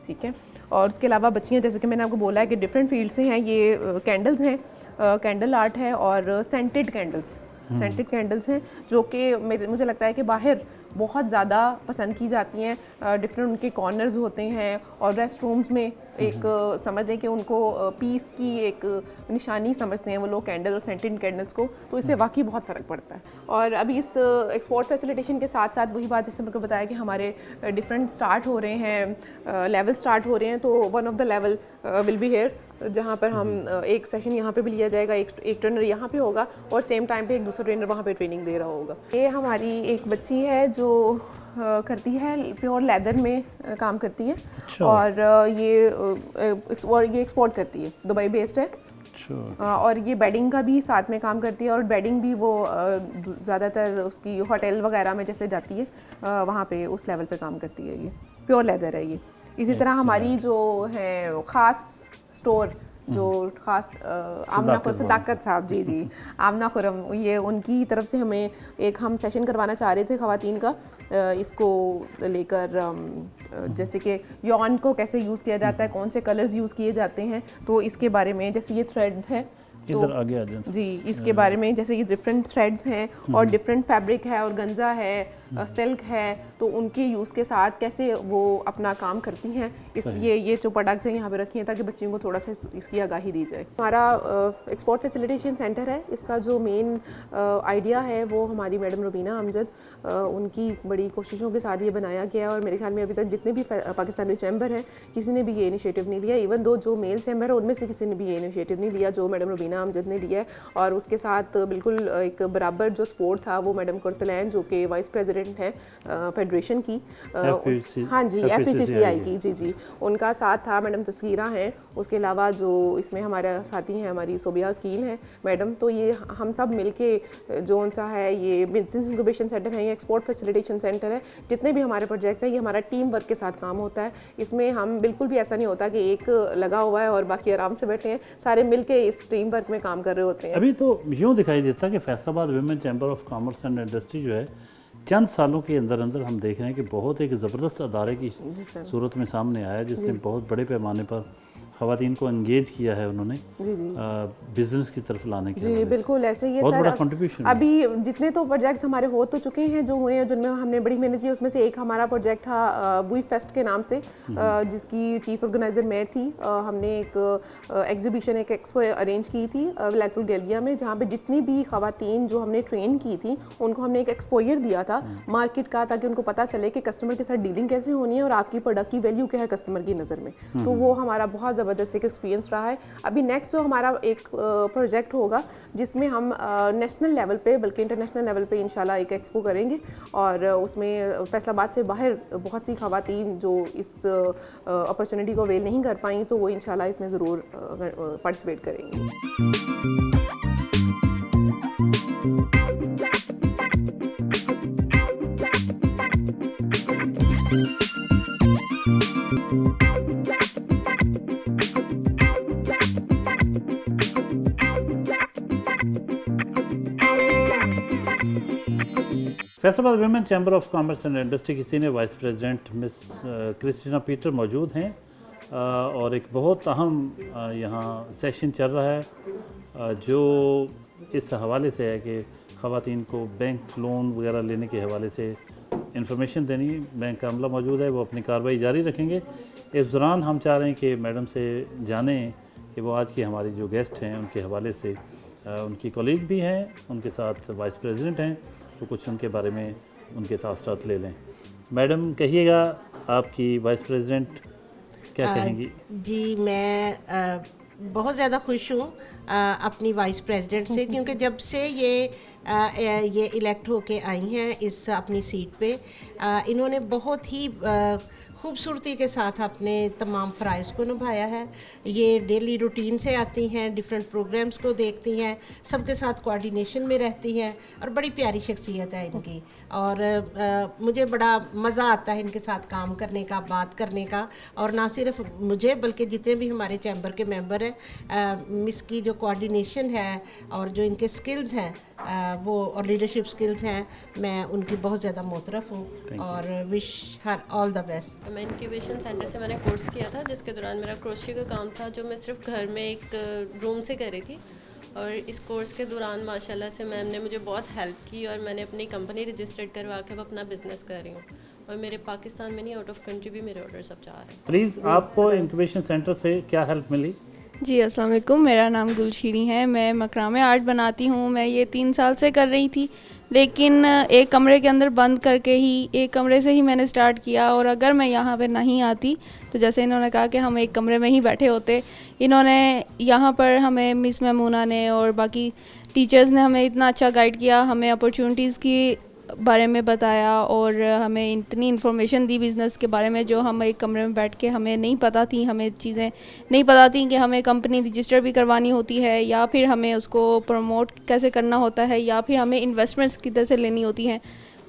ठीक है। और उसके अलावा बच्चियाँ, जैसे कि मैंने आपको बोला है कि डिफरेंट फील्ड से हैं, ये कैंडल्स हैं, कैंडल आर्ट है, और सेंटेड कैंडल्स हैं जो कि मुझे लगता है कि बाहर बहुत ज़्यादा पसंद की जाती हैं। डिफरेंट उनके कॉर्नर्स होते हैं, और रेस्ट रूम्स में एक समझ लें कि उनको पीस की एक निशानी समझते हैं वो लोग कैंडल और सेंटेड कैंडल्स को, तो इससे वाकई बहुत फ़र्क पड़ता है। और अभी इस एक्सपोर्ट फैसिलिटेशन के साथ साथ वही बात जैसे मेरे को बताया कि हमारे डिफरेंट स्टार्ट हो रहे हैं, लेवल स्टार्ट हो रहे हैं, तो one of the level will be here, जहाँ पर हम एक सेशन यहाँ पे भी लिया जाएगा, एक ट्रेनर यहाँ पे होगा, और सेम टाइम पे एक दूसरा ट्रेनर वहाँ पे ट्रेनिंग दे रहा होगा। ये हमारी एक बच्ची है जो करती है प्योर लेदर में काम करती है, और ये एक्सपोर्ट करती है, दुबई बेस्ड है, और ये बेडिंग का भी साथ में काम करती है, और बेडिंग भी वो ज़्यादातर उसकी होटल वगैरह में जैसे जाती है वहाँ पे उस लेवल पे काम करती है। ये प्योर लेदर है ये। इसी तरह हमारी जो है ख़ास स्टोर जो खास आमना सदाकत सदाकत साहब, जी जी, आमना खुरम, ये उनकी तरफ से हमें एक हम सेशन करवाना चाह रहे थे ख़वातीन का, इसको लेकर जैसे कि यॉन को कैसे यूज़ किया जाता है, कौन से कलर्स यूज़ किए जाते हैं, तो इसके बारे में, जैसे ये थ्रेड है तो इधर आगे आ जाए। जी, इसके बारे में, जैसे ये डिफरेंट थ्रेड्स हैं और डिफरेंट फैब्रिक है और गंजा है, सिल्क है, तो उनके यूज़ के साथ कैसे वो अपना काम करती हैं, इस ये जो प्रोडक्ट्स हैं यहाँ पे रखी हैं ताकि बच्चियों को थोड़ा सा इसकी आगाही दी जाए। हमारा एक्सपोर्ट फैसिलिटेशन सेंटर है, इसका जो मेन आइडिया है वो हमारी मैडम रुबीना अमजद, उनकी बड़ी कोशिशों के साथ ये बनाया गया है और मेरे ख्याल में अभी तक जितने भी पाकिस्तानी चैम्बर हैं किसी ने भी ये इनिशिएटिव नहीं लिया, इवन दो जो मेल चैम्बर है उनमें से किसी ने भी ये इनिशिएटिव नहीं लिया जो मैडम रुबीना अमजद ने लिया है। और उसके साथ बिल्कुल एक बराबर जो सपोर्ट था वो मैडम कुर्तलैन जो कि वाइस प्रेसिडेंट हैं फेडरेशन की, हाँ जी, FPCCI की, जी जी, उनका साथ था। मैडम तस्कीरा हैं, उसके अलावा जो इसमें हमारा साथी हैं हमारी सोबिया कील हैं मैडम, तो ये हम सब मिलके जो उनसा है ये बिजनेस इंक्यूबेशन सेंटर है, ये एक्सपोर्ट फैसिलिटेशन सेंटर है, जितने भी हमारे प्रोजेक्ट्स हैं ये हमारा टीम वर्क के साथ काम होता है। इसमें हम बिल्कुल भी ऐसा नहीं होता कि एक लगा हुआ है और बाकी आराम से बैठे हैं, सारे मिलके इस टीम वर्क में काम कर रहे होते हैं। अभी तो यूँ दिखाई देता है कि Faisalabad women chamber of commerce and industry जो है चंद सालों के अंदर अंदर हम देख रहे हैं कि बहुत एक ज़बरदस्त अदारे की सूरत में सामने आया जिसने बहुत बड़े पैमाने पर ख़वातीन को एंगेज किया है उन्होंने बिजनेस की तरफ लाने के जी लिए। बिल्कुल ऐसे ही है बहुत सर। बड़ा कंट्रीब्यूशन। अभी जितने तो प्रोजेक्ट्स हमारे हो तो चुके हैं जो हुए हैं जिनमें हमने बड़ी मेहनत की, उसमें से एक हमारा प्रोजेक्ट था बुई फेस्ट के नाम से, जिसकी चीफ ऑर्गेनाइजर मैं थी। हमने एक एग्जीबिशन, एक एक्सपो अरेंज की थी ब्लैकपुर गैलिया में, जहाँ पे जितनी भी ख़वातीन जो हमने ट्रेन की थी उनको हमने एक एक्सपोजर दिया था मार्केट का, ताकि उनको पता चले कि कस्टमर के साथ डीलिंग कैसे होनी है और आपकी प्रोडक्ट की वैल्यू क्या है कस्टमर की नज़र में। तो वो हमारा बहुत ज़बरदस्त एक एक्सपीरियंस रहा है। अभी नेक्स्ट जो हमारा एक प्रोजेक्ट होगा जिसमें हम नेशनल लेवल पे बल्कि इंटरनेशनल लेवल पे इंशाल्लाह एक एक्सपो करेंगे और उसमें फैसलाबाद से बाहर बहुत सी ख़वातीन जो इस अपॉर्चुनिटी को अवेल नहीं कर पाई तो वो इंशाल्लाह इसमें ज़रूर पार्टिसिपेट करेंगी। Faisalabad women chamber of commerce and industry की senior vice president miss Christina Peter मौजूद हैं और एक बहुत अहम यहाँ सेशन चल रहा है जो इस हवाले से है कि ख़वातीन को बैंक लोन वगैरह लेने के हवाले से इंफॉर्मेशन देनी। बैंक का अमला मौजूद है, वो अपनी कार्रवाई जारी रखेंगे। इस दौरान हम चाह रहे हैं कि मैडम से जानें कि वो आज की हमारी जो गेस्ट हैं उनके हवाले से, उनकी कॉलीग भी हैं, उनके साथ वाइस प्रेसिडेंट हैं, तो कुछ उनके बारे में उनके तासरात ले लें। मैडम कहिएगा, आपकी वाइस प्रेसिडेंट क्या कहेंगी? जी, मैं बहुत ज़्यादा खुश हूँ अपनी वाइस प्रेसिडेंट से, क्योंकि जब से ये इलेक्ट होके आई हैं इस अपनी सीट पे, इन्होंने बहुत ही खूबसूरती के साथ अपने तमाम फ़राइज़ को निभाया है। ये डेली रूटीन से आती हैं, डिफरेंट प्रोग्राम्स को देखती हैं, सबके साथ कोऑर्डिनेशन में रहती हैं और बड़ी प्यारी शख्सियत है इनकी। और मुझे बड़ा मज़ा आता है इनके साथ काम करने का, बात करने का। और ना सिर्फ मुझे बल्कि जितने भी हमारे चैम्बर के मेंबर हैं, मिस की जो कोऑर्डिनेशन है और जो इनके स्किल्स हैं वो और लीडरशिप स्किल्स हैं, मैं उनकी बहुत ज़्यादा मोतरफ़ हूँ और wish her all the best. मैं इंक्यूबेशन सेंटर से मैंने कोर्स किया था जिसके दौरान मेरा क्रोशे का काम था जो मैं सिर्फ घर में एक रूम से कर रही थी। और इस कोर्स के दौरान माशाल्लाह से मैम ने मुझे बहुत हेल्प की और मैंने अपनी कंपनी रजिस्टर्ड करवा के अब अपना बिज़नेस कर रही हूँ। और मेरे पाकिस्तान में नहीं, आउट ऑफ कंट्री भी मेरे ऑर्डर सब जा रहे हैं। प्लीज़, आपको इंक्यूबेशन सेंटर से क्या हेल्प मिली? जी अस्सलाम वालेकुम, मेरा नाम गुलशीरी है। मैं मकरा में आर्ट बनाती हूँ। मैं ये 3 साल से कर रही थी, लेकिन एक कमरे के अंदर बंद करके ही, एक कमरे से ही मैंने स्टार्ट किया। और अगर मैं यहाँ पे नहीं आती तो जैसे इन्होंने कहा कि हम एक कमरे में ही बैठे होते, इन्होंने यहाँ पर हमें मिस मैमूना ने और बाकी टीचर्स ने हमें इतना अच्छा गाइड किया, हमें अपॉर्चुनिटीज़ की बारे में बताया और हमें इतनी इन्फॉर्मेशन दी बिज़नेस के बारे में जो हम एक कमरे में बैठ के हमें नहीं पता थी। हमें चीज़ें नहीं पता थी कि हमें कंपनी रजिस्टर भी करवानी होती है या फिर हमें उसको प्रमोट कैसे करना होता है या फिर हमें इन्वेस्टमेंट्स किधर से लेनी होती हैं।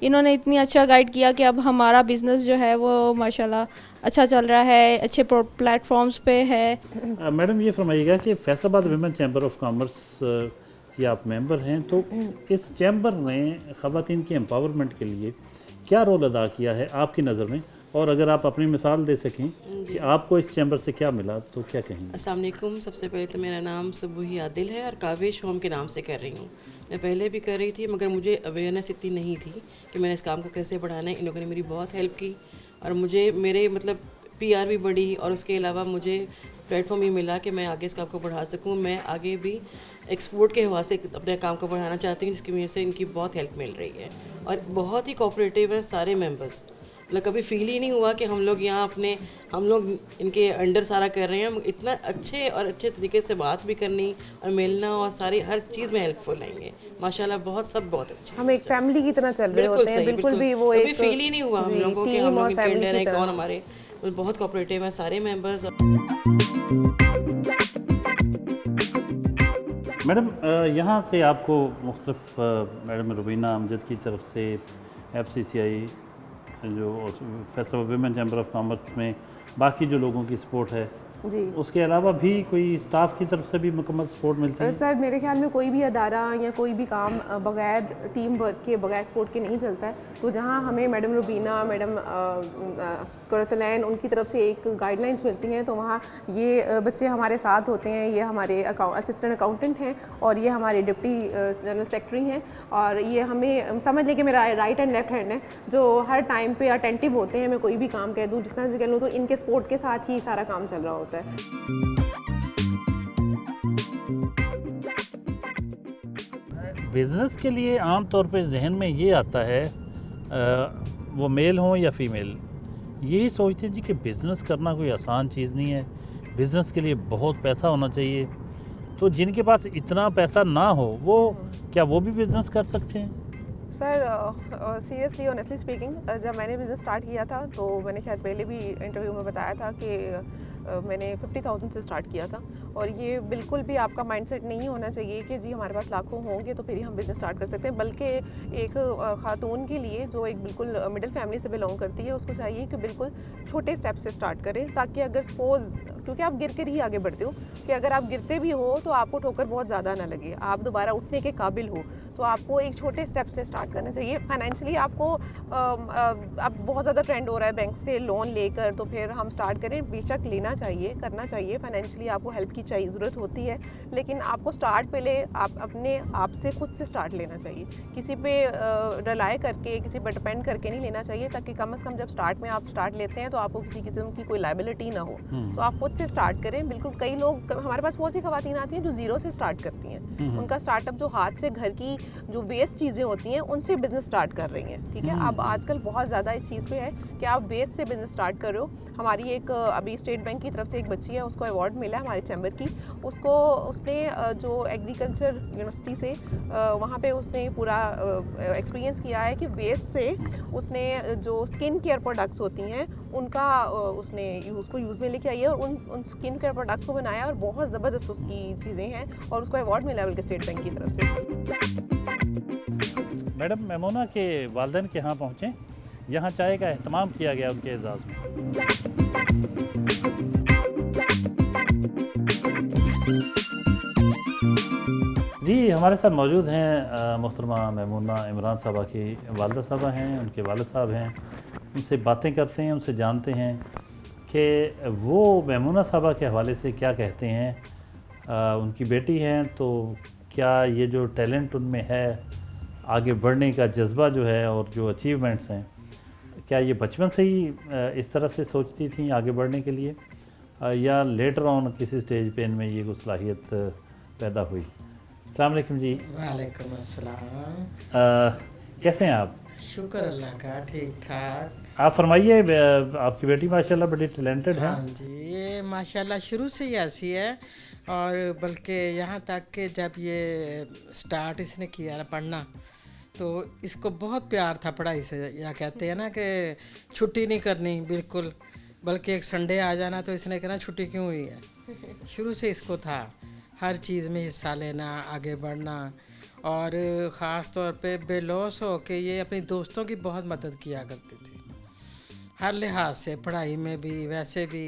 इन्होंने इतनी अच्छा गाइड किया कि अब हमारा बिज़नेस जो है वो माशाल्लाह अच्छा चल रहा है, अच्छे प्लेटफॉर्म्स पे है। मैडम ये फरमाइएगा कि Faisalabad women chamber of commerce की आप मेंबर हैं, तो इस चैम्बर ने ख़वातीन की एम्पावरमेंट के लिए क्या रोल अदा किया है आपकी नज़र में, और अगर आप अपनी मिसाल दे सकें कि आपको इस चैम्बर से क्या मिला तो क्या कहेंगे? अस्सलाम वालेकुम। सबसे पहले तो मेरा नाम सबूही आदिल है और काविश होम के नाम से कर रही हूँ। मैं पहले भी कर रही थी मगर मुझे अवेयरनेस इतनी नहीं थी कि मैंने इस काम को कैसे बढ़ाना है। इन लोगों ने मेरी बहुत हेल्प की और मुझे मेरे मतलब PR भी बढ़ी और उसके अलावा मुझे प्लेटफॉर्म ये मिला कि मैं आगे इस काम को बढ़ा सकूँ। मैं आगे भी एक्सपोर्ट के हवाले से अपने काम को बढ़ाना चाहती हूँ, जिसकी वजह से इनकी बहुत हेल्प मिल रही है और बहुत ही कोऑपरेटिव है सारे मेंबर्स। मतलब कभी फील ही नहीं हुआ कि हम लोग यहाँ हम लोग इनके अंडर सारा कर रहे हैं। इतना अच्छे और अच्छे तरीके से बात भी करनी और मिलना और सारी हर चीज़ में हेल्पफुल रहेंगे माशाल्लाह। बहुत अच्छे, हम एक फैमिली की तरह चल रहे होते हैं, बिल्कुल भी वो कभी एक फील ही नहीं हुआ हम लोगों को कि हम लोग इनके अंडर हैं। कौन हमारे बहुत कोऑपरेटिव हैं सारे मेंबर्स। मैडम यहाँ से आपको मुख्तलिफ मैडम रुबीना अमजद की तरफ से FCCI जो Faisalabad women chamber of commerce में बाकी जो लोगों की सपोर्ट है जी, उसके अलावा भी कोई स्टाफ की तरफ से भी मुकम्मल सपोर्ट मिलती है? सर मेरे ख्याल में कोई भी अदारा या कोई भी काम बगैर टीम वर्क के, बगैर सपोर्ट के नहीं चलता है। तो जहाँ हमें मैडम रुबीना, मैडम कुरतलैन उनकी तरफ से एक गाइडलाइंस मिलती हैं, तो वहाँ ये बच्चे हमारे साथ होते हैं। ये हमारे असिस्टेंट अकाउंटेंट हैं और ये हमारे डिप्टी जनरल सेक्रेटरी हैं और ये हमें समझ लें कि मेरा राइट एंड लेफ्ट हैंड है, जो हर टाइम पे अटेंटिव होते हैं। मैं कोई भी काम कह दूँ, जिस तरह से कह लूँ, तो इनके सपोर्ट के साथ ही सारा काम चल रहा होता है। बिज़नेस के लिए आम तौर पे जहन में ये आता है, वो मेल हों या फीमेल, यही सोचते हैं जी कि बिज़नेस करना कोई आसान चीज़ नहीं है, बिज़नेस के लिए बहुत पैसा होना चाहिए। तो जिनके पास इतना पैसा ना हो वो क्या वो भी बिज़नेस कर सकते हैं? सर सीरियसली ऑनेस्टली स्पीकिंग, जब मैंने बिज़नेस स्टार्ट किया था तो मैंने शायद पहले भी इंटरव्यू में बताया था कि मैंने 50,000 से स्टार्ट किया था। और ये बिल्कुल भी आपका माइंडसेट नहीं होना चाहिए कि जी हमारे पास लाखों होंगे तो फिर ही हम बिज़नेस स्टार्ट कर सकते हैं। बल्कि एक खातून के लिए जो एक बिल्कुल मिडिल फैमिली से बिलोंग करती है, उसको चाहिए कि बिल्कुल छोटे स्टेप से स्टार्ट करें, ताकि अगर सपोज़, क्योंकि आप गिर कर ही आगे बढ़ते हो, कि अगर आप गिरते भी हो तो आपको ठोकर बहुत ज़्यादा ना लगे, आप दोबारा उठने के काबिल हो। तो आपको एक छोटे स्टेप से स्टार्ट करना चाहिए। फाइनेंशियली आपको अब बहुत ज़्यादा ट्रेंड हो रहा है बैंक से लोन लेकर, तो फिर हम स्टार्ट करें, बेशक लेना चाहिए, करना चाहिए। फाइनेंशियली आपको हेल्प की चाहिए, ज़रूरत होती है, लेकिन आपको स्टार्ट पहले आप अपने आप से खुद से स्टार्ट लेना चाहिए। किसी पे रिलाय करके, किसी पर डिपेंड करके नहीं लेना चाहिए, ताकि कम से कम जब स्टार्ट में आप स्टार्ट लेते हैं तो आपको किसी किस्म की कोई लायबिलिटी ना हो। तो आप खुद से स्टार्ट करें। बिल्कुल, कई लोग, हमारे पास बहुत सी ख़वातीन आती हैं जो ज़ीरो से स्टार्ट करती हैं। उनका स्टार्टअप जो हाथ से घर की जो वेस्ट चीज़ें होती हैं उनसे बिज़नेस स्टार्ट कर रही हैं। ठीक है, अब आजकल बहुत ज़्यादा इस चीज़ पे है कि आप वेस्ट से बिज़नेस स्टार्ट कर रहे हो। हमारी एक अभी स्टेट बैंक की तरफ से एक बच्ची है, उसको अवार्ड मिला है हमारे चैम्बर की। उसने जो एग्रीकल्चर यूनिवर्सिटी से वहाँ पे उसने पूरा एक्सपीरियंस किया है कि वेस्ट से उसने जो स्किन केयर प्रोडक्ट्स होती हैं उनका उसने उसको यूज़ में लेके आई है और उन स्किन केयर प्रोडक्ट्स को बनाया और बहुत ज़बरदस्त उसकी चीज़ें हैं और उसको अवार्ड मिला है बल्कि स्टेट बैंक की तरफ से। मैडम मेमोना के वालिदैन के यहाँ पहुँचे, यहाँ चाय का एहतमाम किया गया उनके एजाज़ में। जी हमारे साथ मौजूद हैं मोहतरमा मेमोना इमरान साहबा की वालिदा साहबा हैं, उनके वालिद साहब हैं। उनसे बातें करते हैं, उनसे जानते हैं कि वो मेमोना साहबा के हवाले से क्या कहते हैं। उनकी बेटी हैं तो क्या ये जो टैलेंट उनमें है, आगे बढ़ने का जज्बा जो है और जो अचीवमेंट्स हैं, क्या ये बचपन से ही इस तरह से सोचती थी आगे बढ़ने के लिए, या लेटर ऑन किसी स्टेज पे इनमें ये सलाहियत पैदा हुई? अस्सलाम वालेकुम जी। वालेकुम अस्सलाम। कैसे हैं आप? शुक्र अल्लाह का, ठीक ठाक। आप फरमाइए, आपकी बेटी माशाल्लाह बड़ी टैलेंटेड है। हाँ जी, ये माशाल्लाह शुरू से ही ऐसी है और बल्कि यहाँ तक कि जब ये स्टार्ट इसने किया ना पढ़ना, तो इसको बहुत प्यार था पढ़ाई से। या कहते हैं ना कि छुट्टी नहीं करनी बिल्कुल, बल्कि एक संडे आ जाना तो इसने कहना छुट्टी क्यों हुई है। शुरू से इसको था हर चीज़ में हिस्सा लेना, आगे बढ़ना। और ख़ास तौर पे बेलौस हो के ये अपनी दोस्तों की बहुत मदद किया करती थी, हर लिहाज से, पढ़ाई में भी, वैसे भी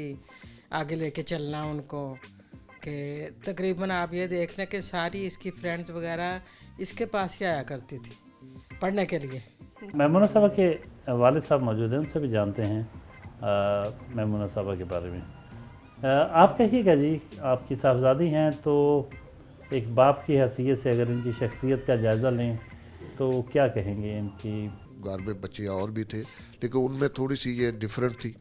आगे लेके चलना उनको, कि तकरीबन आप ये देख लें कि सारी इसकी फ्रेंड्स वगैरह इसके पास ही आया करती थी पढ़ने के लिए। मैमूना साहबा के वालिद साहब मौजूद हैं, उनसे भी जानते हैं मैमूना साहबा के बारे में। आप कहिएगा जी, आपकी साहबजादी हैं तो एक बाप की हैसियत से अगर इनकी शख्सियत का जायज़ा लें तो क्या कहेंगे? इनकी घर में बच्चे और भी थे लेकिन उनमें थोड़ी सी ये डिफरेंट थी,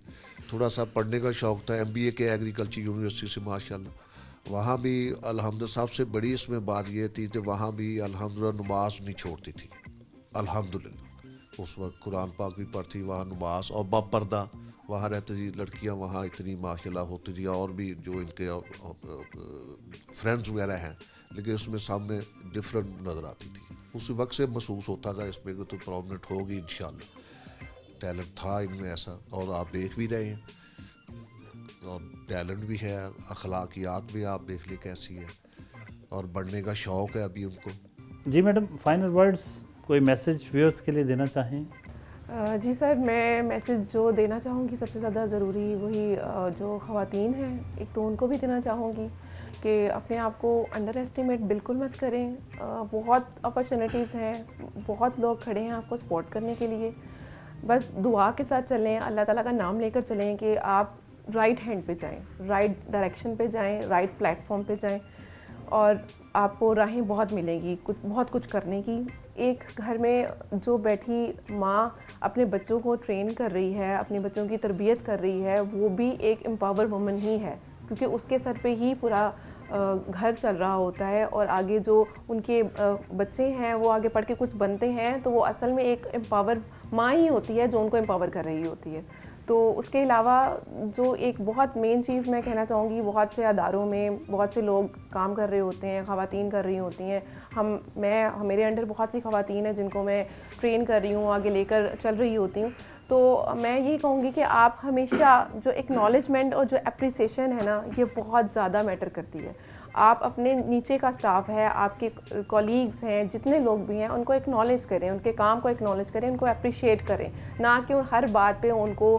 थोड़ा सा पढ़ने का शौक़ था। MBA के एग्रीकल्चर यूनिवर्सिटी से माशाल्लाह, वहाँ भी अल्हम्दुलिल्लाह सबसे बड़ी इसमें बात ये थी कि वहाँ भी अल्हम्दुलिल्लाह नमाज नहीं छोड़ती थी, अल्हम्दुलिल्लाह। उस वक्त कुरान पाक भी पढ़ती, वहाँ नमाज और बापर्दा वहाँ रहती थी लड़कियाँ, वहाँ इतनी माशाल्लाह होती थी, और भी जो इनके फ्रेंड्स वगैरह हैं, लेकिन उसमें सामने डिफरेंट नज़र आती थी। उस वक्त से महसूस होता था इसमें तो प्रोमिनेंट होगी इंशाल्लाह। टैलेंट था इनमें ऐसा, और आप देख भी रहे हैं, और टैलेंट भी है, अखलाकियात भी आप देख ले कैसी है, और बढ़ने का शौक़ है अभी उनको। जी मैडम, फाइनल वर्ड्स कोई मैसेज व्यूअर्स के लिए देना चाहें? जी सर, मैं मैसेज जो देना चाहूँगी सबसे ज़्यादा ज़रूरी वही जो ख़वातीन हैं, एक तो उनको भी देना चाहूँगी कि अपने आप को अंडर एस्टिमेट बिल्कुल मत करें। बहुत अपॉर्चुनिटीज़ हैं, बहुत लोग खड़े हैं आपको सपोर्ट करने के लिए। बस दुआ के साथ चलें, अल्लाह ताला का नाम लेकर चलें कि आप राइट हैंड पे जाएं, राइट डायरेक्शन पे जाएं, राइट प्लेटफॉर्म पे जाएं, और आपको राहें बहुत मिलेंगी, बहुत कुछ करने की। एक घर में जो बैठी माँ अपने बच्चों को ट्रेन कर रही है, अपने बच्चों की तरबियत कर रही है, वो भी एक एम्पावर वुमन ही है, क्योंकि उसके सर पे ही पूरा घर चल रहा होता है। और आगे जो उनके बच्चे हैं वो आगे पढ़ के कुछ बनते हैं, तो वो असल में एक एम्पावर माँ ही होती है जो उनको एम्पावर कर रही होती है। तो उसके अलावा जो एक बहुत मेन चीज़ मैं कहना चाहूँगी, बहुत से अदारों में बहुत से लोग काम कर रहे होते हैं, ख़वातीन कर रही होती हैं। मेरे अंडर बहुत सी ख़वातीन हैं जिनको मैं ट्रेन कर रही हूँ, आगे लेकर चल रही होती हूँ। तो मैं ये कहूँगी कि आप हमेशा जो एक्नॉलेजमेंट और जो एप्रिसिएशन है ना, ये बहुत ज़्यादा मैटर करती है। आप अपने नीचे का स्टाफ है, आपके कॉलीग्स हैं, जितने लोग भी हैं, उनको एक्नॉलेज करें, उनके काम को एक्नॉलेज करें, उनको अप्रिशिएट करें, ना कि हर बात पे उनको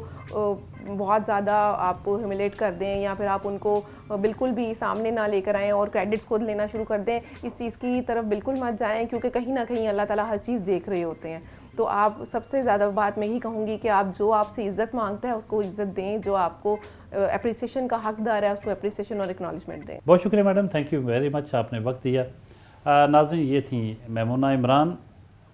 बहुत ज़्यादा आप ह्यूमिलेट कर दें, या फिर आप उनको बिल्कुल भी सामने ना लेकर आएँ और क्रेडिट्स खुद लेना शुरू कर दें। इस चीज़ की तरफ बिल्कुल मत जाएँ, क्योंकि कहीं ना कहीं अल्लाह ताला हर चीज़ देख रहे होते हैं। तो आप सबसे ज़्यादा बात मैं ही कहूँगी कि आप जो आपसे इज़्ज़त मांगता है उसको इज़्ज़त दें, जो आपको अप्रिसिएशन का हकदार है उसको अप्रिसिएशन और एक्नॉलेजमेंट दें। बहुत शुक्रिया madam, thank you very much, आपने वक्त दिया। नाज़रीन, ये थी Maimoona Imran,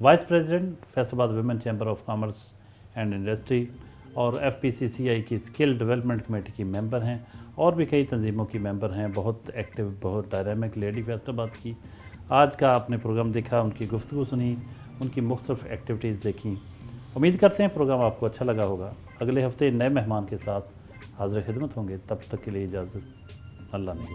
vice president Faisalabad women chamber of commerce and industry, और FPCCI की स्किल डेवलपमेंट कमेटी की मेंबर हैं, और भी कई तंजीमों की मेंबर हैं। बहुत एक्टिव, बहुत डायनामिक लेडी फैसलाबाद की। आज का आपने प्रोग्राम देखा, उनकी गुफ्तगू सुनी, उनकी मुख्तलिफ एक्टिविटीज़ देखी। उम्मीद करते हैं प्रोग्राम आपको अच्छा लगा होगा। अगले हफ्ते नए मेहमान के साथ हाज़िर खिदमत होंगे, तब तक के लिए इजाज़त, अल्लाह ने।